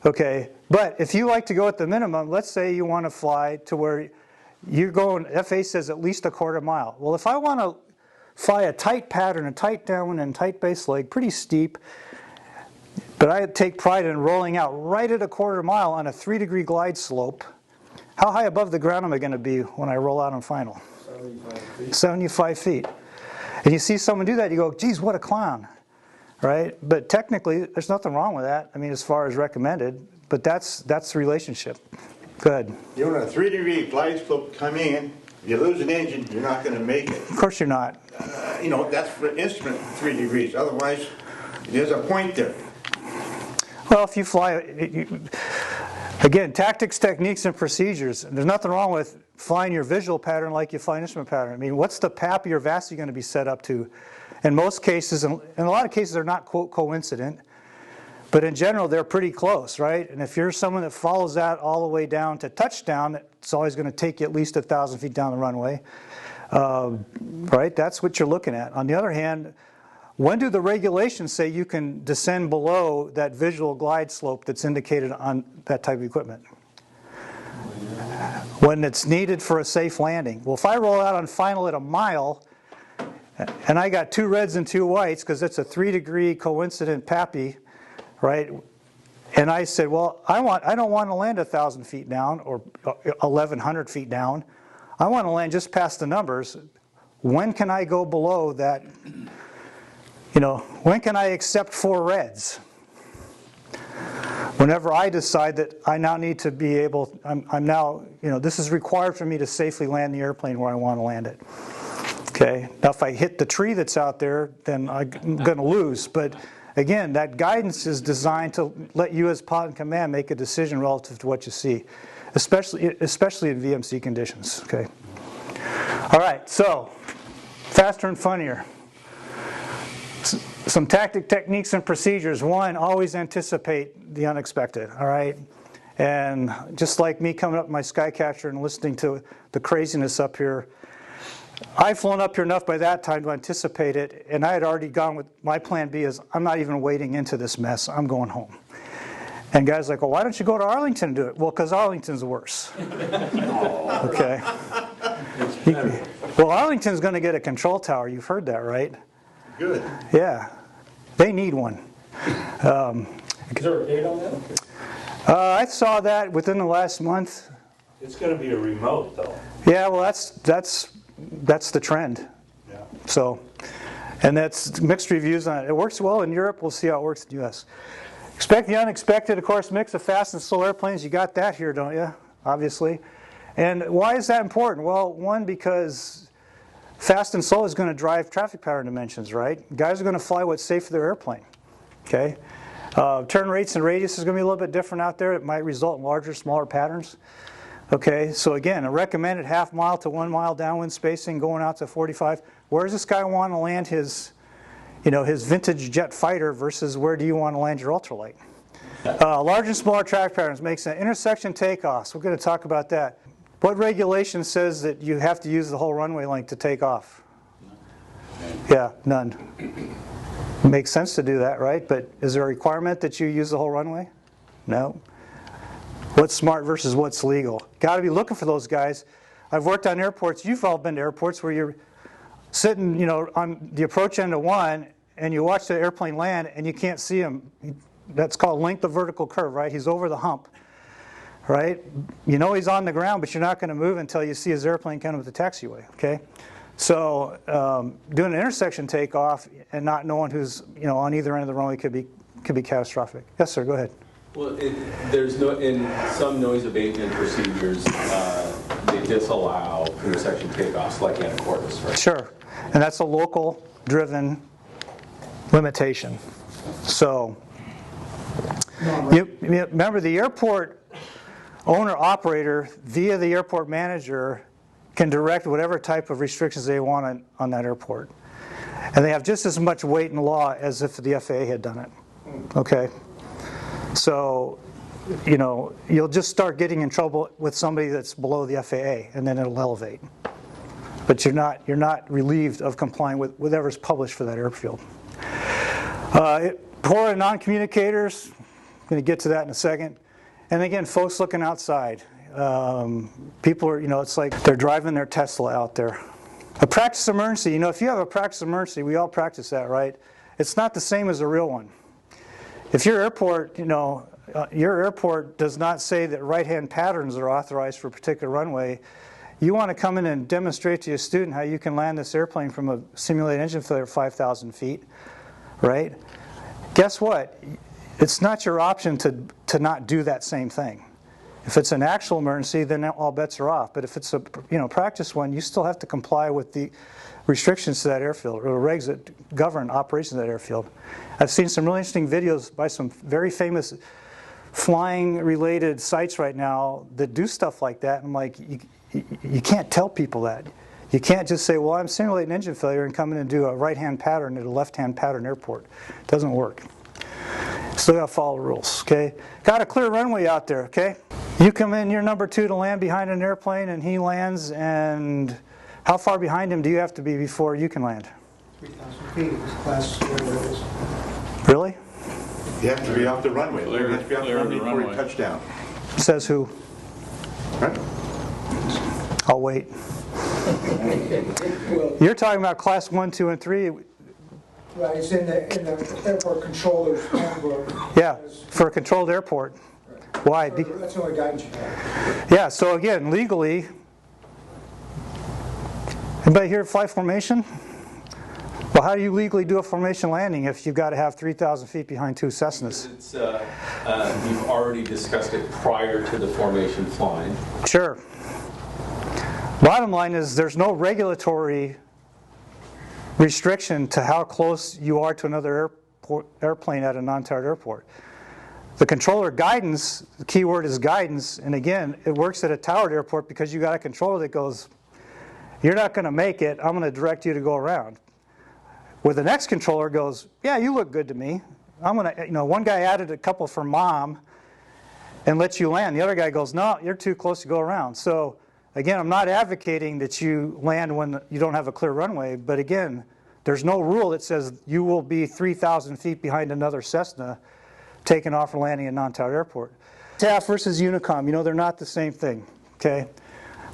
Okay, but if you like to go at the minimum, let's say you want to fly to where you're going, FAA says at least a quarter mile. Well, if I want to fly a tight pattern, a tight downwind and tight base leg, pretty steep. But I take pride in rolling out right at a quarter mile on a 3-degree glide slope. How high above the ground am I going to be when I roll out on final? 75 feet. 75 feet. And you see someone do that, you go, geez, what a clown, right? But technically, there's nothing wrong with that. I mean, as far as recommended, but that's the relationship. Good. You want a 3-degree glide slope come in, you lose an engine, you're not going to make it. Of course you're not. You know, that's for instrument 3 degrees. Otherwise, there's a point there. Well, if you fly, again, tactics, techniques, and procedures. There's nothing wrong with flying your visual pattern like you fly an instrument pattern. I mean, what's the PAPI or VASI going to be set up to? In most cases, in a lot of cases, they're not quote coincident, but in general, they're pretty close, right? And if you're someone that follows that all the way down to touchdown, it's always going to take you at least 1,000 feet down the runway, right? That's what you're looking at. On the other hand, when do the regulations say you can descend below that visual glide slope that's indicated on that type of equipment? When it's needed for a safe landing. Well, if I roll out on final at a mile, and I got 2 reds and 2 whites, because it's a 3-degree coincident PAPI, right? And I said, well, I don't want to land 1,000 feet down or 1,100 feet down. I want to land just past the numbers. When can I go below that? You know, when can I accept 4 reds? Whenever I decide that I now need to be able, I'm now, you know, this is required for me to safely land the airplane where I want to land it. Okay, now if I hit the tree that's out there, then I'm going to lose. But again, that guidance is designed to let you as pilot in command make a decision relative to what you see, especially in VMC conditions. Okay. All right, so faster and funnier. Some tactic, techniques, and procedures. One, always anticipate the unexpected, all right? And just like me coming up my Skycatcher and listening to the craziness up here, I've flown up here enough by that time to anticipate it, and I had already gone with my plan B is I'm not even wading into this mess, I'm going home. And guys are like, well, why don't you go to Arlington and do it? Well, because Arlington's worse. Okay. Well, Arlington's going to get a control tower, you've heard that, right? Good. Yeah, they need one. Is there a date on that? I saw that within the last month. It's going to be a remote, though. Yeah, well, that's the trend. Yeah. So, and that's mixed reviews on it. It works well in Europe. We'll see how it works in the U.S. Expect the unexpected, of course. Mix of fast and slow airplanes. You got that here, don't you? Obviously. And why is that important? Well, one, because fast and slow is going to drive traffic pattern dimensions, right? Guys are going to fly what's safe for their airplane, okay? Turn rates and radius is going to be a little bit different out there. It might result in larger, smaller patterns, okay? So again, a recommended half mile to 1 mile downwind spacing going out to 45. Where does this guy want to land his, you know, his vintage jet fighter versus where do you want to land your ultralight? Large and smaller traffic patterns makes an intersection takeoffs. We're going to talk about that. What regulation says that you have to use the whole runway length to take off? Yeah, none. Makes sense to do that, right? But is there a requirement that you use the whole runway? No. What's smart versus what's legal? Got to be looking for those guys. I've worked on airports. You've all been to airports where you're sitting, you know, on the approach end of one, and you watch the airplane land, and you can't see him. That's called length of vertical curve, right? He's over the hump. Right? You know he's on the ground, but you're not going to move until you see his airplane come up the taxiway, okay? So doing an intersection takeoff and not knowing who's, you know, on either end of the runway could be catastrophic. Yes, sir, go ahead. Well, there's no, in some noise abatement procedures, they disallow intersection takeoffs like anacortes, right? Sure, and that's a local driven limitation. So you remember the airport owner-operator, via the airport manager, can direct whatever type of restrictions they want on that airport. And they have just as much weight in law as if the FAA had done it. Okay? So, you know, you'll just start getting in trouble with somebody that's below the FAA, and then it'll elevate. But you're not relieved of complying with whatever's published for that airfield. Poor and non-communicators, I'm going to get to that in a second. And again, folks looking outside. People are, you know, it's like they're driving their Tesla out there. A practice emergency, you know, if you have a practice emergency, we all practice that, right? It's not the same as a real one. If your airport, you know, your airport does not say that right-hand patterns are authorized for a particular runway, you want to come in and demonstrate to your student how you can land this airplane from a simulated engine failure at 5,000 feet, right? Guess what? It's not your option to not do that same thing. If it's an actual emergency, then all bets are off. But if it's a practice one, you still have to comply with the restrictions to that airfield, or the regs that govern operations of that airfield. I've seen some really interesting videos by some very famous flying-related sites right now that do stuff like that. And I'm like, you can't tell people that. You can't just say, well, I'm simulating engine failure and come in and do a right-hand pattern at a left-hand pattern airport. It doesn't work. Still got to follow the rules, okay? Got a clear runway out there, okay? You come in, you're number 2 to land behind an airplane, and he lands, and how far behind him do you have to be before you can land? 3,000 feet is class whatever it is. Really? You have to be off the runway. Clear- You have to be off the clear runway the before you runway. touch down. Says who? Right? I'll wait. You're talking about class 1, 2, and 3. Right, it's in the airport controller's handbook. Yeah, for a controlled airport. Why? That's the only guidance you have. Yeah, so again, legally, anybody here fly formation? Well, how do you legally do a formation landing if you've got to have 3,000 feet behind 2 Cessnas? It's, you've already discussed it prior to the formation flying. Sure. Bottom line is there's no regulatory restriction to how close you are to another airplane at a non-towered airport. The controller guidance, the key word is guidance, and again, it works at a towered airport because you got a controller that goes, you're not going to make it, I'm going to direct you to go around. Where the next controller goes, yeah, you look good to me. I'm going to, one guy added a couple for mom and lets you land. The other guy goes, no, you're too close to go around. So again, I'm not advocating that you land when you don't have a clear runway, but again, there's no rule that says you will be 3,000 feet behind another Cessna taking off or landing at a non-towered airport. TAF versus Unicom, they're not the same thing, okay?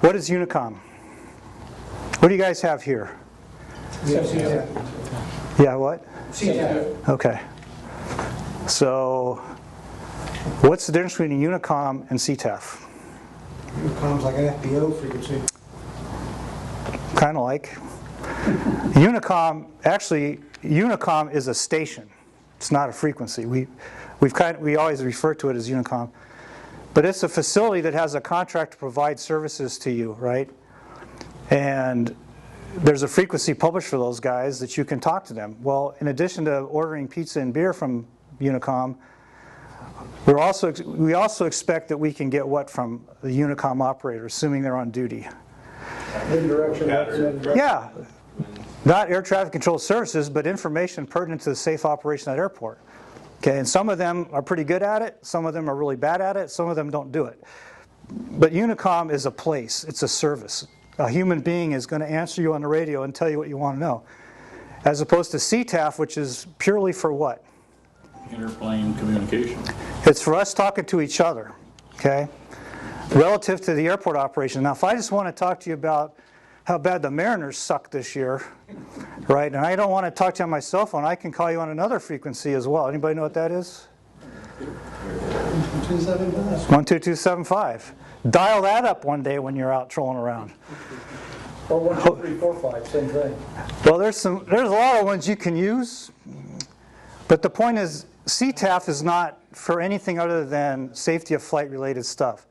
What is Unicom? What do you guys have here? Yeah, what? CTAF. Okay. So, what's the difference between a Unicom and CTAF? Unicom's like an FBO frequency. Kind of like. Unicom is a station. It's not a frequency. We always refer to it as Unicom. But it's a facility that has a contract to provide services to you, right? And there's a frequency published for those guys that you can talk to them. Well, in addition to ordering pizza and beer from Unicom, we also expect that we can get what from the Unicom operator, assuming they're on duty. Yeah, not air traffic control services, but information pertinent to the safe operation of that airport. Okay, and some of them are pretty good at it, some of them are really bad at it, some of them don't do it. But Unicom is a place, it's a service. A human being is going to answer you on the radio and tell you what you want to know. As opposed to CTAF, which is purely for what? Interplane communication. It's for us talking to each other, okay? Relative to the airport operation. Now, if I just want to talk to you about how bad the Mariners suck this year, right, and I don't want to talk to you on my cell phone, I can call you on another frequency as well. Anybody know what that is? 12275. Dial that up one day when you're out trolling around. Or 12345, same thing. Well, there's a lot of ones you can use, but the point is CTAF is not for anything other than safety of flight related stuff.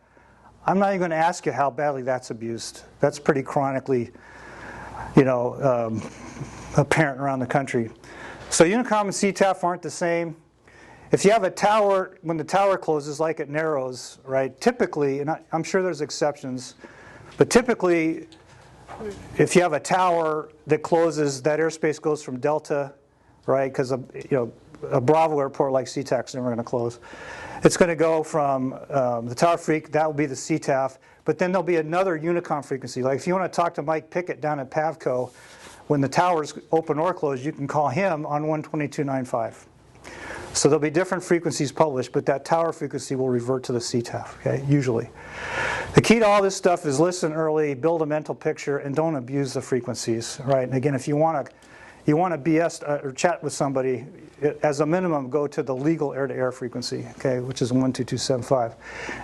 I'm not even going to ask you how badly that's abused. That's pretty chronically, apparent around the country. So Unicom and CTAF aren't the same. If you have a tower, when the tower closes, like it narrows, right, typically, and I'm sure there's exceptions, but typically, if you have a tower that closes, that airspace goes from Delta, right, because a Bravo airport like CTAF is never going to close. It's going to go from the tower freak, that will be the CTAF, but then there'll be another Unicom frequency. Like if you want to talk to Mike Pickett down at Pavco, when the tower's open or closed, you can call him on 12295. So there'll be different frequencies published, but that tower frequency will revert to the CTAF, okay, usually. The key to all this stuff is listen early, build a mental picture, and don't abuse the frequencies, right? And again, if you want to BS or chat with somebody, as a minimum, go to the legal air-to-air frequency, okay, which is 12275.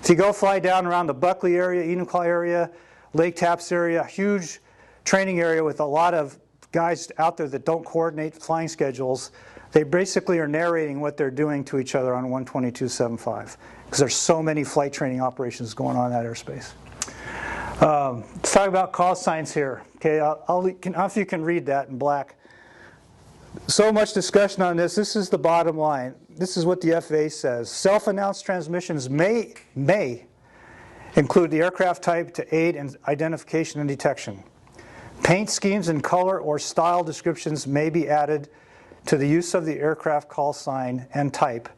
If you go fly down around the Buckley area, Enumclaw area, Lake Tapps area, huge training area with a lot of guys out there that don't coordinate flying schedules, they basically are narrating what they're doing to each other on 12275 because there's so many flight training operations going on in that airspace. Let's talk about call signs here. Okay, I don't know if you can read that in black. So much discussion on this. This is the bottom line. This is what the FAA says. Self-announced transmissions may include the aircraft type to aid in identification and detection. Paint schemes and color or style descriptions may be added to the use of the aircraft call sign and type.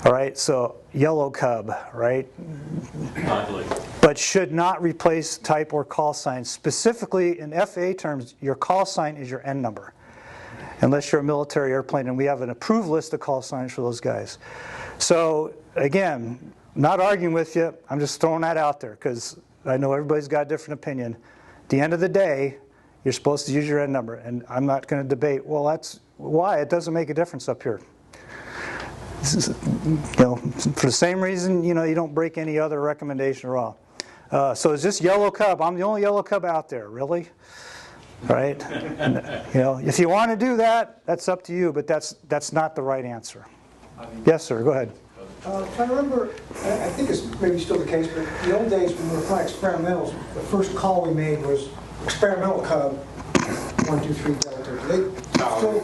All right, so yellow cub, right? Oddly. But should not replace type or call sign. Specifically, in FAA terms, your call sign is your N number, unless you're a military airplane, and we have an approved list of call signs for those guys. So again, not arguing with you, I'm just throwing that out there because I know everybody's got a different opinion. At the end of the day, you're supposed to use your N number, and I'm not going to debate, well, that's why it doesn't make a difference up here. This is, for the same reason, you don't break any other recommendation at all. So it's just yellow cub. I'm the only yellow cub out there, really? Right? And, if you want to do that, that's up to you, but that's not the right answer. Yes, sir, go ahead. I remember, I think it's maybe still the case, but in the old days when we were flying experimentals, the first call we made was experimental cub 123 Delta. Do they still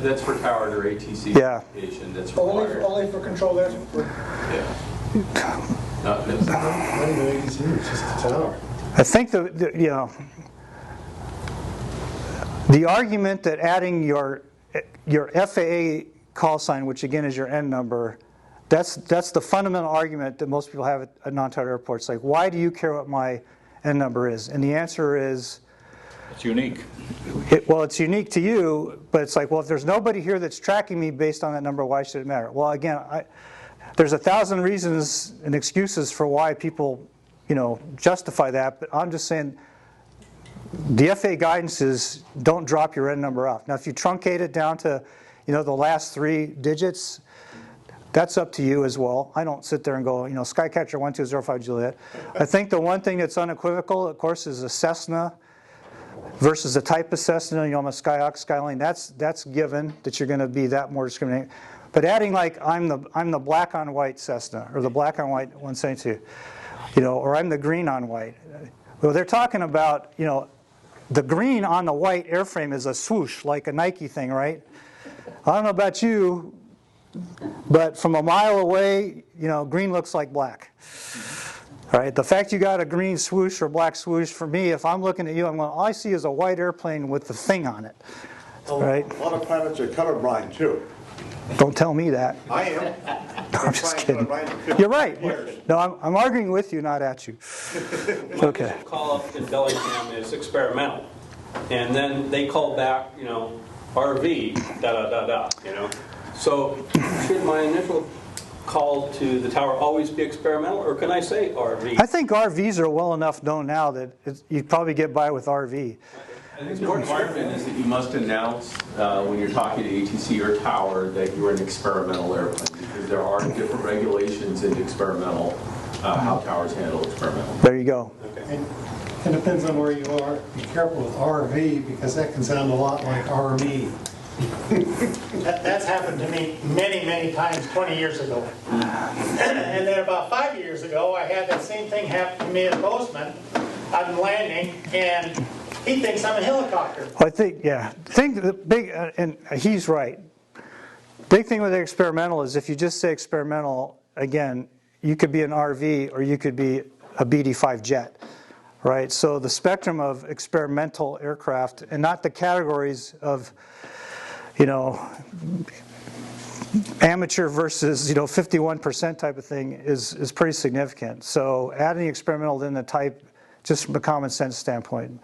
That's for tower or ATC Yeah. communication. That's required. only for control there? Yeah. Not Not even ATC, it's just the tower. I think the argument that adding your FAA call sign, which again is your N number, that's the fundamental argument that most people have at non-tower airports. Like, why do you care what my N number is? And the answer is, It's unique. it's unique to you, but it's like, well, if there's nobody here that's tracking me based on that number, why should it matter? Well, again, there's 1,000 reasons and excuses for why people, justify that, but I'm just saying the FAA guidance is don't drop your N number off. Now, if you truncate it down to, the last 3 digits, that's up to you as well. I don't sit there and go, Skycatcher 1205 Juliet. I think the one thing that's unequivocal, of course, is a Cessna versus a type of Cessna, I'm a Skyhawk, Skyline. That's given that you're going to be that more discriminating. But adding like I'm the black on white Cessna or the black on white 172, or I'm the green on white. Well, they're talking about the green on the white airframe is a swoosh, like a Nike thing, right? I don't know about you, but from a mile away, green looks like black. All right, the fact you got a green swoosh or black swoosh, for me, if I'm looking at you, I'm going, all I see is a white airplane with the thing on it. Right? A lot of pilots are colorblind too. Don't tell me that. I am. I'm just kidding. Colorblind for 50 You're right. years. No, I'm arguing with you, not at you. Okay. My call up in Bellingham is experimental. And then they call back, RV, So should my initial call to the tower always be experimental, or can I say RV? I think RVs are well enough known now that you'd probably get by with RV. I think the requirement is that you must announce when you're talking to ATC or tower that you're an experimental airplane, because there are different regulations in experimental, how towers handle experimental. There you go. Okay. It depends on where you are. Be careful with RV because that can sound a lot like RME. That's happened to me many, many times 20 years ago. And then about 5 years ago, I had that same thing happen to me at Bozeman. I'm landing, and he thinks I'm a helicopter. I think the big, and he's right. Big thing with the experimental is if you just say experimental, again, you could be an RV or you could be a BD-5 jet, right? So the spectrum of experimental aircraft, and not the categories of, amateur versus 51% type of thing is pretty significant. So adding experimental in the type, just from a common sense standpoint.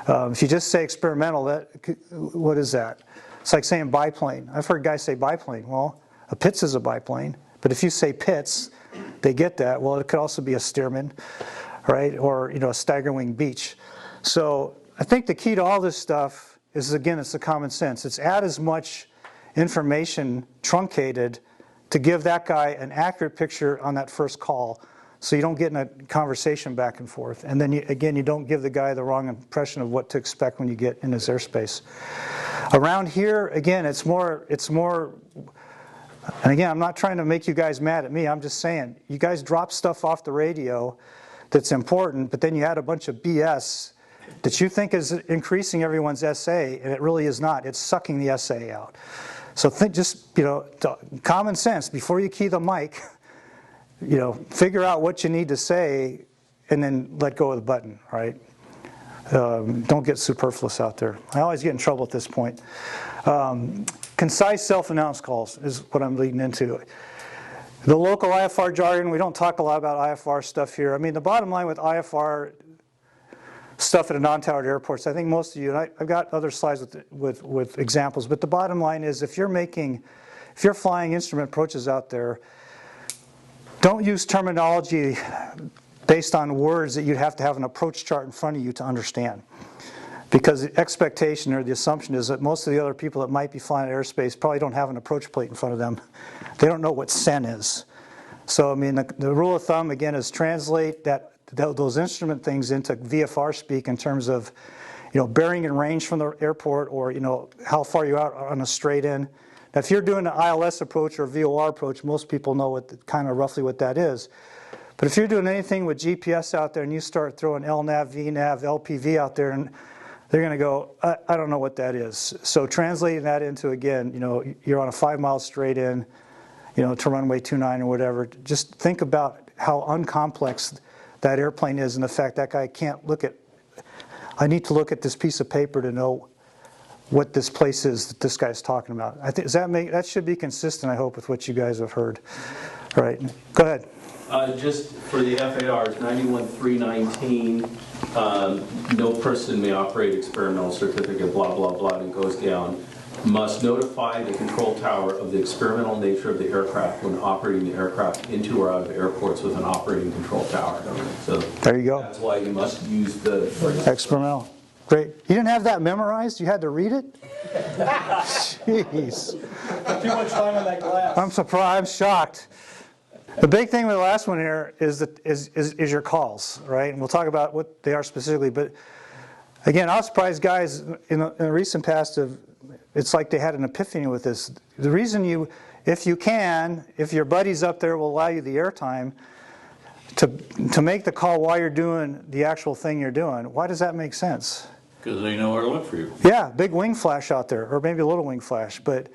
If you just say experimental, what is that? It's like saying biplane. I've heard guys say biplane. Well, a Pitts is a biplane. But if you say pits, they get that. Well, it could also be a Stearman, right? Or, a stagger wing beach. So I think the key to all this stuff is, again, it's the common sense. It's add as much information truncated to give that guy an accurate picture on that first call, so you don't get in a conversation back and forth. And then, you don't give the guy the wrong impression of what to expect when you get in his airspace. Around here, again, it's more, and again, I'm not trying to make you guys mad at me. I'm just saying, you guys drop stuff off the radio that's important, but then you add a bunch of BS that you think is increasing everyone's SA, and it really is not. It's sucking the SA out. So think, just, common sense, before you key the mic, figure out what you need to say and then let go of the button, right? Don't get superfluous out there. I always get in trouble at this point. Concise self-announced calls is what I'm leading into. The local IFR jargon, we don't talk a lot about IFR stuff here. I mean, the bottom line with IFR stuff at a non-towered airports, I think most of you, and I've got other slides with examples, but the bottom line is if you're flying instrument approaches out there, don't use terminology based on words that you'd have to have an approach chart in front of you to understand. Because the expectation or the assumption is that most of the other people that might be flying airspace probably don't have an approach plate in front of them. They don't know what SEN is. So, I mean, the rule of thumb, again, is translate those instrument things into VFR speak in terms of, bearing and range from the airport, or, how far you're out on a straight in. Now, if you're doing an ILS approach or a VOR approach, most people know kind of roughly what that is. But if you're doing anything with GPS out there and you start throwing LNAV, VNAV, LPV out there, and they're going to go, I don't know what that is. So translating that into, again, you're on a 5-mile straight in, to runway 29 or whatever. Just think about how uncomplex that airplane is, and the fact that guy can't I need to look at this piece of paper to know what this place is that this guy's talking about. I think that should be consistent, I hope, with what you guys have heard. All right, go ahead. Just for the FARs, 91319, no person may operate experimental certificate, blah, blah, blah, and it goes down, must notify the control tower of the experimental nature of the aircraft when operating the aircraft into or out of airports with an operating control tower. So there you go. That's why you must use the experimental. Great. You didn't have that memorized? You had to read it? Jeez. Too much time on that glass. I'm surprised. I'm shocked. The big thing with the last one here is your calls, right? And we'll talk about what they are specifically. But again, I was surprised guys in the recent past it's like they had an epiphany with this. The reason if your buddies up there will allow you the airtime to make the call while you're doing the actual thing you're doing, why does that make sense? Because they know where to look for you. Yeah, big wing flash out there, or maybe a little wing flash, but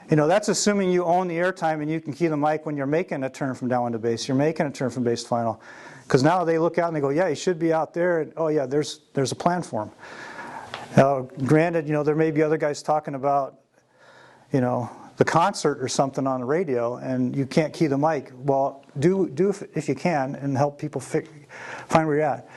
that's assuming you own the airtime and you can key the mic when you're making a turn from down to base. You're making a turn from base to final. Because now they look out and they go, yeah, he should be out there. And, oh, yeah, there's a plan for him. Now, granted, there may be other guys talking about, the concert or something on the radio, and you can't key the mic. Well, do if you can, and help people find where you're at.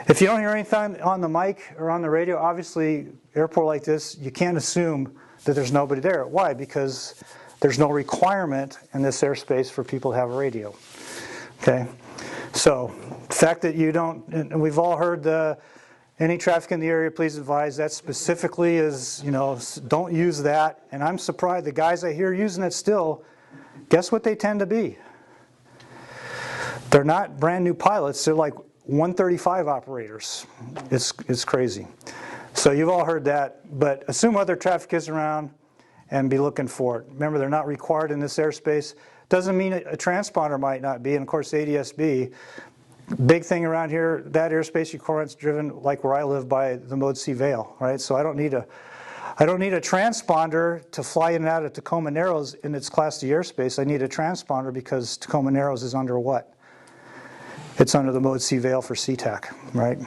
If you don't hear anything on the mic or on the radio, obviously, airport like this, you can't assume that there's nobody there. Why? Because there's no requirement in this airspace for people to have a radio. Okay? So, the fact that you don't, and we've all heard any traffic in the area, please advise, that specifically is, don't use that. And I'm surprised, the guys I hear using it still, guess what they tend to be? They're not brand new pilots, they're like 135 operators. It's crazy. So you've all heard that, but assume other traffic is around and be looking for it. Remember, they're not required in this airspace. Doesn't mean a transponder might not be, and of course ADS-B. Big thing around here, that airspace requirement's driven, like where I live, by the Mode C Vail, right? So I don't need a transponder to fly in and out of Tacoma Narrows in its Class D airspace. I need a transponder because Tacoma Narrows is under what? It's under the Mode C Vail for SeaTac, right?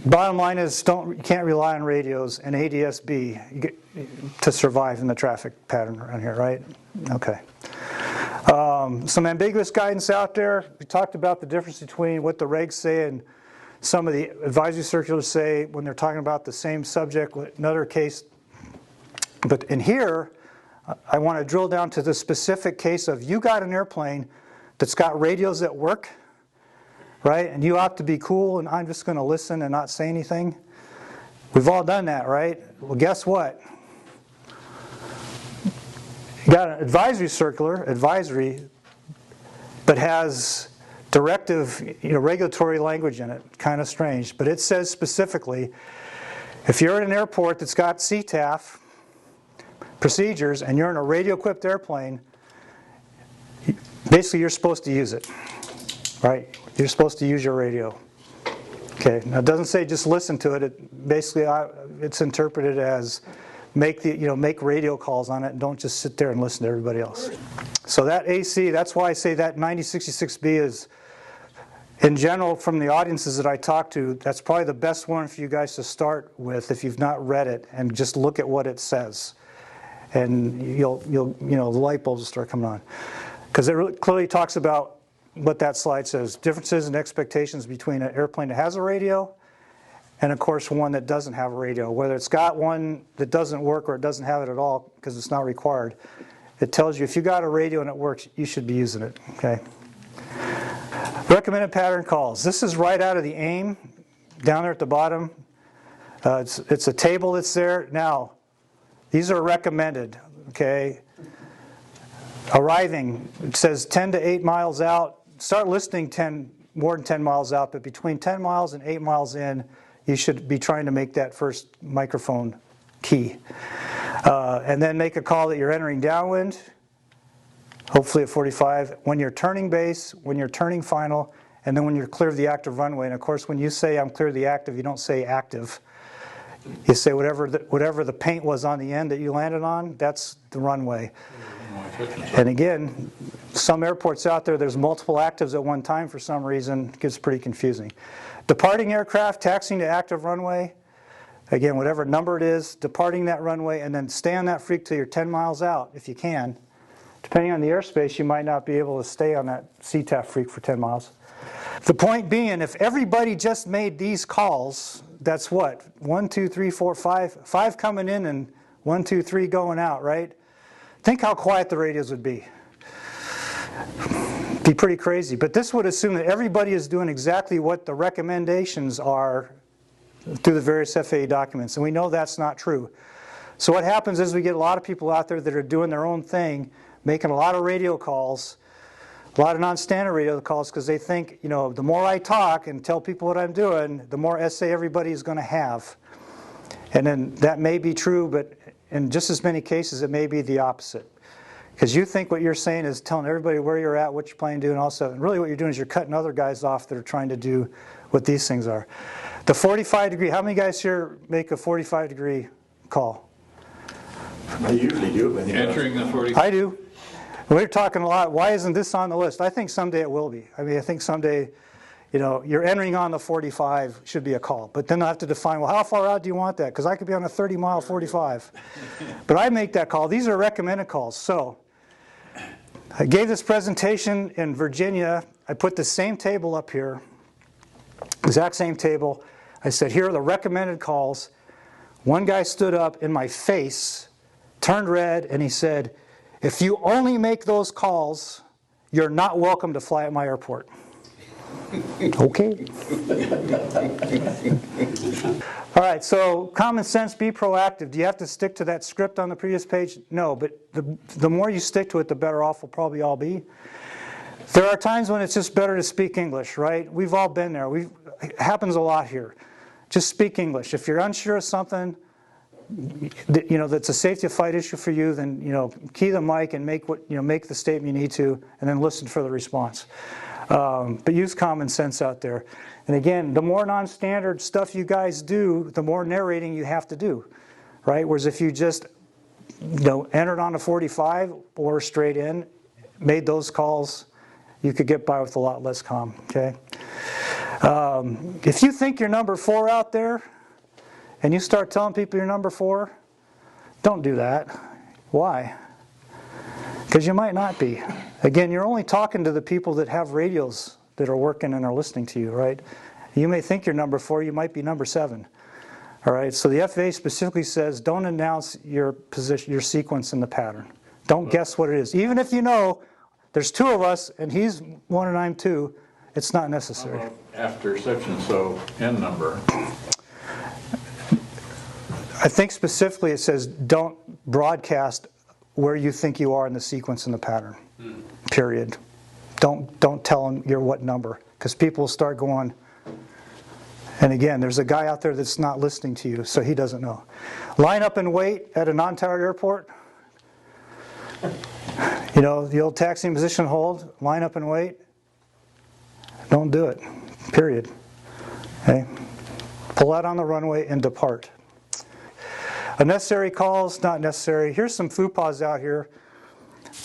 Bottom line is, you can't rely on radios and ADS-B to survive in the traffic pattern around here, right? Okay. Some ambiguous guidance out there. We talked about the difference between what the regs say and some of the advisory circulars say when they're talking about the same subject. Another case, but in here, I want to drill down to the specific case of you got an airplane that's got radios that work, right? And you ought to be cool and I'm just going to listen and not say anything. We've all done that, right? Well, guess what? You got an advisory circular, but has directive, regulatory language in it. Kind of strange, but it says specifically, if you're at an airport that's got CTAF procedures and you're in a radio-equipped airplane, basically you're supposed to use it, right? You're supposed to use your radio. Okay, now it doesn't say just listen to it. Basically, it's interpreted as make radio calls on it and don't just sit there and listen to everybody else. So that AC, that's why I say that 9066B is, in general, from the audiences that I talk to, that's probably the best one for you guys to start with if you've not read it, and just look at what it says, and the light bulbs will start coming on, because it really clearly talks about what that slide says: differences in expectations between an airplane that has a radio and, of course, one that doesn't have a radio. Whether it's got one that doesn't work or it doesn't have it at all because it's not required, it tells you if you got a radio and it works, you should be using it. Okay. Recommended pattern calls. This is right out of the AIM, down there at the bottom. It's a table that's there. Now, these are recommended. Okay. Arriving, it says 10 to 8 miles out. Start listening more than 10 miles out, but between 10 miles and 8 miles in, you should be trying to make that first microphone key. And then make a call that you're entering downwind, hopefully at 45, when you're turning base, when you're turning final, and then when you're clear of the active runway. And of course, when you say I'm clear of the active, you don't say active. You say whatever the paint was on the end that you landed on, that's the runway. And again, some airports out there, there's multiple actives at one time for some reason. It gets pretty confusing. Departing aircraft, taxiing to active runway. Again, whatever number it is, departing that runway, and then stay on that freak till you're 10 miles out, if you can. Depending on the airspace, you might not be able to stay on that CTAF freak for 10 miles. The point being, if everybody just made these calls, that's what? 1, 2, 3, 4, 5. 5 coming in and 1, 2, 3 going out, right? Think how quiet the radios would be. Be pretty crazy. But this would assume that everybody is doing exactly what the recommendations are through the various FAA documents. And we know that's not true. So what happens is we get a lot of people out there that are doing their own thing, making a lot of radio calls, a lot of non-standard radio calls, because they think, the more I talk and tell people what I'm doing, the more SA everybody is going to have. And then that may be true, but in just as many cases, it may be the opposite. Because you think what you're saying is telling everybody where you're at, what you're planning to do, and also, and really what you're doing is you're cutting other guys off that are trying to do what these things are. The 45 degree, how many guys here make a 45 degree call? I usually do. But Entering the 45. I do. We're talking a lot. Why isn't this on the list? I think someday it will be. I think someday, you're entering on the 45 should be a call. But then I have to define, well, how far out do you want that? Because I could be on a 30-mile 45. But I make that call. These are recommended calls. So I gave this presentation in Virginia. I put the same table up here, exact same table. I said, here are the recommended calls. One guy stood up in my face, turned red, and he said, if you only make those calls, you're not welcome to fly at my airport. Okay. All right, so common sense, be proactive. Do you have to stick to that script on the previous page? No, but the more you stick to it, the better off we'll probably all be. There are times when it's just better to speak English, right? We've all been there. It happens a lot here. Just speak English. If you're unsure of something, that's a safety of flight issue for you, then key the mic and make the statement you need to, and then listen for the response. But use common sense out there. And again, the more non-standard stuff you guys do, the more narrating you have to do, right? Whereas if you just entered on a 45 or straight in, made those calls, you could get by with a lot less comm. Okay. If you think you're number 4 out there, and you start telling people you're number 4, don't do that. Why? Because you might not be. Again, you're only talking to the people that have radios that are working and are listening to you, right? You may think you're number 4, you might be number 7. All right, so the FAA specifically says don't announce your position, your sequence in the pattern. Don't guess what it is. Even if you know there's two of us and he's one and I'm two, it's not necessary. How about after such and so N number? I think specifically it says don't broadcast where you think you are in the sequence in the pattern, period. Don't tell them you're what number, because people will start going, and again, there's a guy out there that's not listening to you, so he doesn't know. Line up and wait at a non-towered airport. You know, the old taxiing position hold, line up and wait. Don't do it, period. Okay? Pull out on the runway and depart. Unnecessary calls, not necessary. Here's some FUPAs out here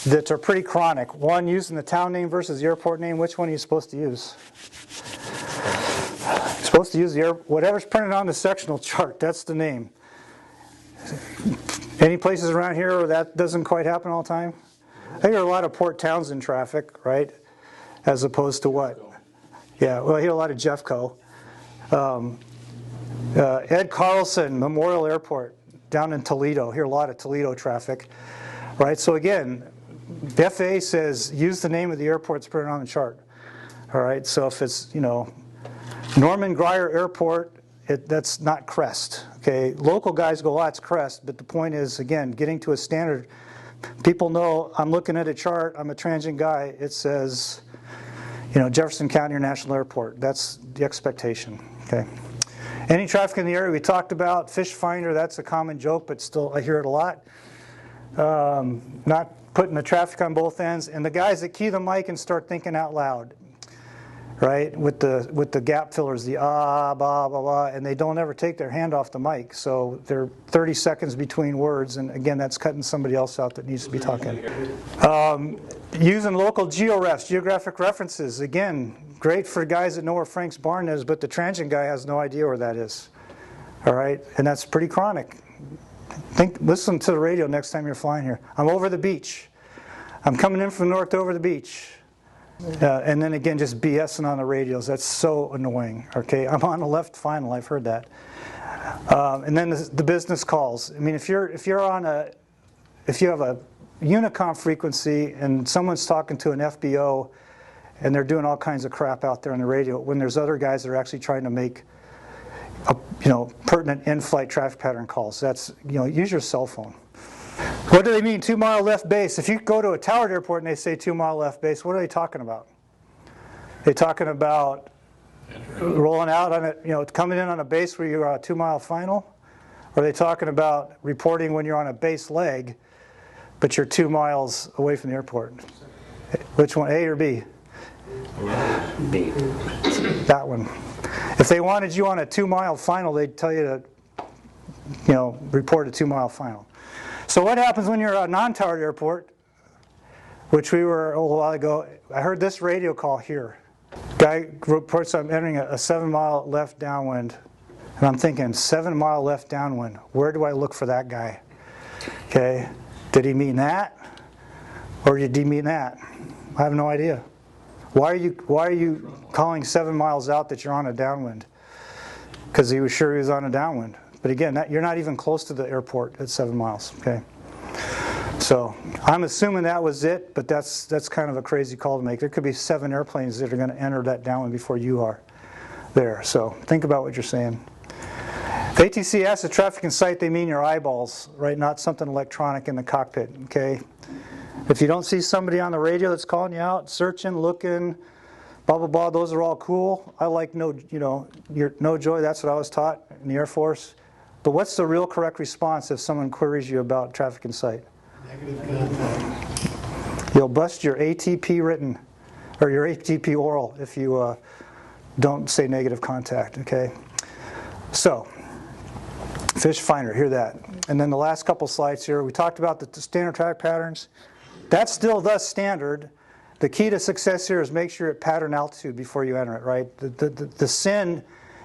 that are pretty chronic. One, using the town name versus the airport name. Which one are you supposed to use? You're supposed to use whatever's printed on the sectional chart. That's the name. Any places around here where that doesn't quite happen all the time? I hear a lot of Port Townsend traffic, right? As opposed to what? Yeah, well, I hear a lot of Jeffco. Ed Carlson Memorial Airport down in Toledo. Hear a lot of Toledo traffic, right? So again, the FAA says use the name of the airport that's printed on the chart. All right, so if it's, you know, Norman Grier Airport, that's not Crest. Okay, local guys go, oh, it's Crest, but the point is, again, getting to a standard. People know I'm looking at a chart. I'm a transient guy. It says, you know, Jefferson County International Airport. That's the expectation. Okay. Any traffic in the area we talked about, fish finder, that's a common joke, but still I hear it a lot. Not putting the traffic on both ends. And the guys that key the mic and start thinking out loud, right? With the gap fillers, the blah, blah, blah, and they don't ever take their hand off the mic. So they're 30 seconds between words, and again, that's cutting somebody else out that needs to be talking. Using local georefs, geographic references, again, great for guys that know where Frank's Barn is, but the transient guy has no idea where that is. All right, and that's pretty chronic. Listen to the radio next time you're flying here. I'm over the beach. I'm coming in from north over the beach. And then again, just BSing on the radios. That's so annoying. Okay, I'm on the left final. I've heard that. And then the business calls. I mean, if you have a Unicom frequency and someone's talking to an FBO and they're doing all kinds of crap out there on the radio, when there's other guys that are actually trying to make pertinent in-flight traffic pattern calls, that's, use your cell phone. What do they mean, 2 mile left base? If you go to a towered airport and they say 2 mile left base, what are they talking about? They talking about rolling out on it, coming in on a base where you're on a 2 mile final? Or are they talking about reporting when you're on a base leg, but you're 2 miles away from the airport? Which one, A or B? B. That one. If they wanted you on a 2 mile final, they'd tell you to, report a 2 mile final. So what happens when you're at a non-towered airport, which we were a while ago? I heard this radio call here. Guy reports I'm entering a 7 mile left downwind. And I'm thinking, 7 mile left downwind. Where do I look for that guy? Okay. Did he mean that? Or did he mean that? I have no idea. Why are you calling 7 miles out that you're on a downwind? Because he was sure he was on a downwind. But again, you're not even close to the airport at 7 miles. Okay. So I'm assuming that was it, but that's kind of a crazy call to make. There could be 7 airplanes that are going to enter that downwind before you are there. So think about what you're saying. If ATC asks the traffic in sight, they mean your eyeballs, right? Not something electronic in the cockpit. Okay. If you don't see somebody on the radio that's calling you out, searching, looking, blah, blah, blah, those are all cool. I like no joy. That's what I was taught in the Air Force. But what's the real correct response if someone queries you about traffic in sight? Negative contact. You'll bust your ATP written or your ATP oral if you don't say negative contact, okay? So, fish finder, hear that. And then the last couple slides here, we talked about the standard traffic patterns. That's still the standard. The key to success here is make sure you're at pattern altitude before you enter it, right? The sin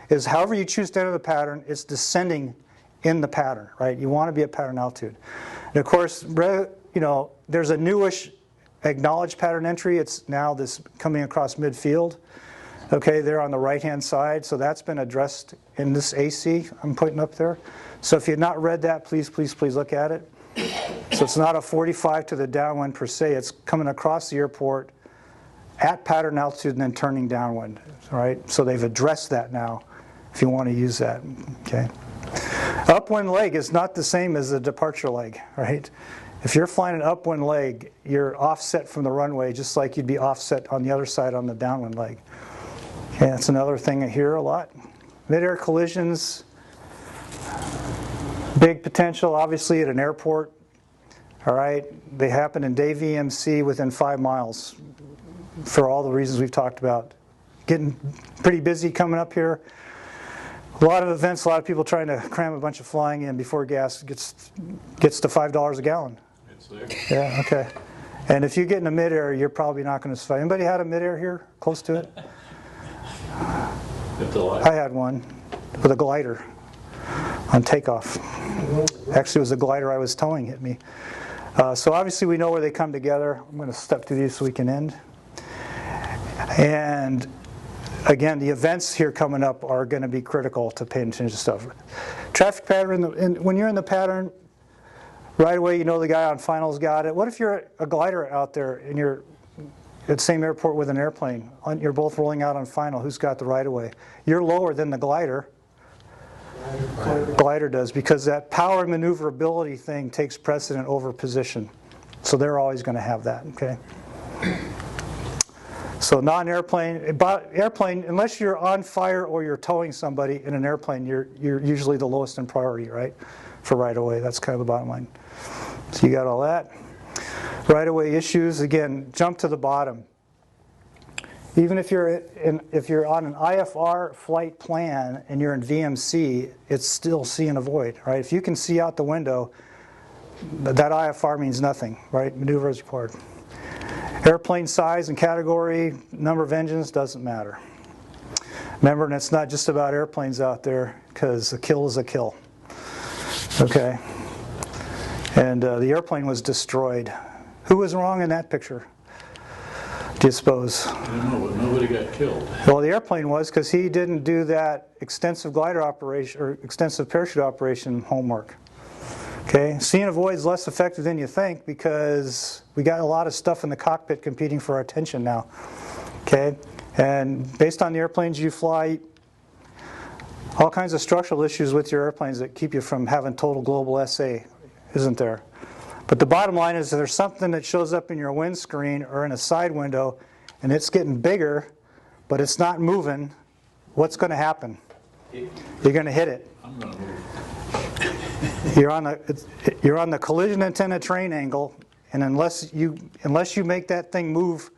is however you choose to enter the pattern, it's descending in the pattern, right? You want to be at pattern altitude. And of course, there's a newish acknowledged pattern entry. It's now this coming across midfield. Okay, they're on the right-hand side, so that's been addressed in this AC I'm putting up there. So if you've not read that, please, please, please look at it. So it's not a 45 to the downwind per se, it's coming across the airport at pattern altitude and then turning downwind, all right? So they've addressed that now, if you want to use that, okay? Upwind leg is not the same as the departure leg, right? If you're flying an upwind leg, you're offset from the runway just like you'd be offset on the other side on the downwind leg. Okay, that's another thing I hear a lot. Mid-air collisions, big potential obviously at an airport, all right? They happen in day VMC within 5 miles for all the reasons we've talked about. Getting pretty busy coming up here. A lot of events, a lot of people trying to cram a bunch of flying in before gas gets to $5 a gallon. It's there. Yeah, okay. And if you get in a midair, you're probably not going to survive. Anybody had a midair here, close to it? I had one with a glider on takeoff. Actually, it was a glider I was towing hit me. So obviously we know where they come together. I'm going to step through these so we can end. And again, the events here coming up are going to be critical to paying attention to stuff. Traffic pattern, when you're in the pattern, right away you know the guy on final's got it. What if you're a glider out there and you're at the same airport with an airplane? You're both rolling out on final. Who's got the right of way? You're lower than the glider. Glider does, because that power maneuverability thing takes precedent over position. So they're always going to have that, okay? So non-airplane, airplane, unless you're on fire or you're towing somebody in an airplane, you're usually the lowest in priority, right? For right of way, that's kind of the bottom line. So you got all that. Right of way issues, again, jump to the bottom. Even if you're on an IFR flight plan and you're in VMC, it's still see and avoid, right? If you can see out the window, that IFR means nothing, right? Maneuver is required. Airplane size and category, number of engines, doesn't matter. Remember, and it's not just about airplanes out there, because a kill is a kill. Okay. And the airplane was destroyed. Who was wrong in that picture? Do you suppose? I don't know, but nobody got killed. Well, the airplane was, because he didn't do that extensive glider operation or extensive parachute operation homework. Okay, see and avoid is less effective than you think, because we got a lot of stuff in the cockpit competing for our attention now. Okay, and based on the airplanes you fly, all kinds of structural issues with your airplanes that keep you from having total global SA, isn't there? But the bottom line is, if there's something that shows up in your windscreen or in a side window and it's getting bigger, but it's not moving, what's going to happen? You're going to hit it. I'm going to move. You're on the collision antenna train angle, and unless you make that thing move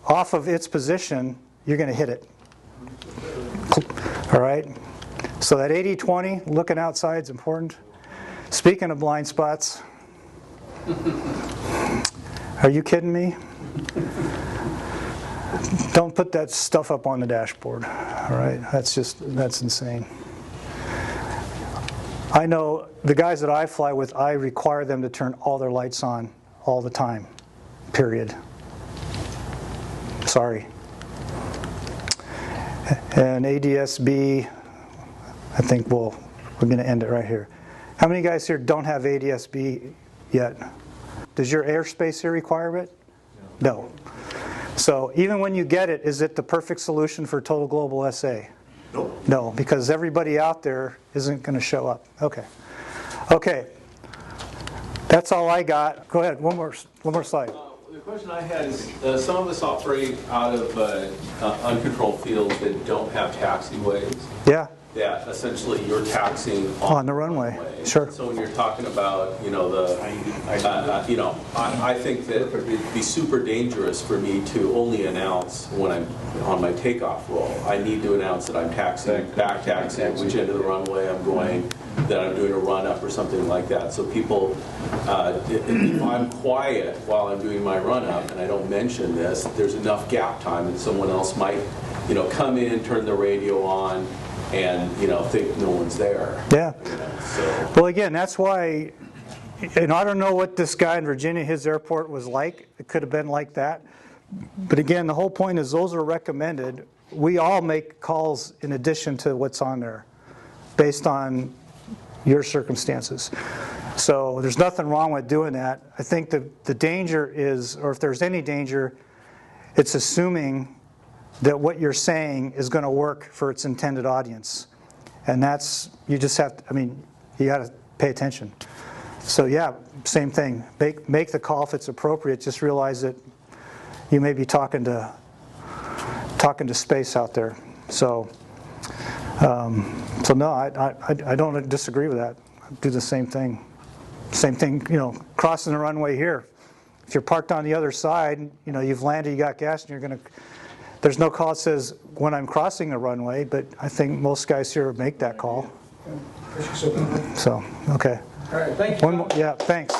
off of its position, you're going to hit it. All right? So that 80-20, looking outside, is important. Speaking of blind spots, are you kidding me? Don't put that stuff up on the dashboard. All right? That's insane. I know the guys that I fly with, I require them to turn all their lights on all the time, period. Sorry. And ADS-B, I think we're going to end it right here. How many guys here don't have ADS-B yet? Does your airspace here require it? No. So even when you get it, is it the perfect solution for total global SA? Nope. No, because everybody out there isn't going to show up. Okay. Okay. That's all I got. Go ahead. One more slide. The question I had is, some of us operate out of uncontrolled fields that don't have taxiways. Yeah. That essentially you're taxiing On the runway. Sure. So when you're talking about, I think that it'd be super dangerous for me to only announce when I'm on my takeoff roll. I need to announce that I'm back taxiing, which end of the runway I'm going, that I'm doing a run up or something like that. So people, if I'm quiet while I'm doing my run up and I don't mention this, there's enough gap time that someone else might, come in, turn the radio on, and think no one's there. Yeah. So. Well, again, that's why, and I don't know what this guy in Virginia, his airport was like. It could have been like that. But again, the whole point is those are recommended we all make calls in addition to what's on there, based on your circumstances. So there's nothing wrong with doing that. I think the danger is, or if there's any danger, it's assuming that what you're saying is going to work for its intended audience. And that's, you just have to, I mean, you got to pay attention. So yeah, same thing. Make the call if it's appropriate. Just realize that you may be talking to space out there. So no, I don't disagree with that. I do the same thing. Same thing, crossing the runway here. If you're parked on the other side, you've landed, you got gas, and you're going to. There's no call that says when I'm crossing the runway, but I think most guys here make that call. So, okay. All right, thank you. One more, yeah, thanks.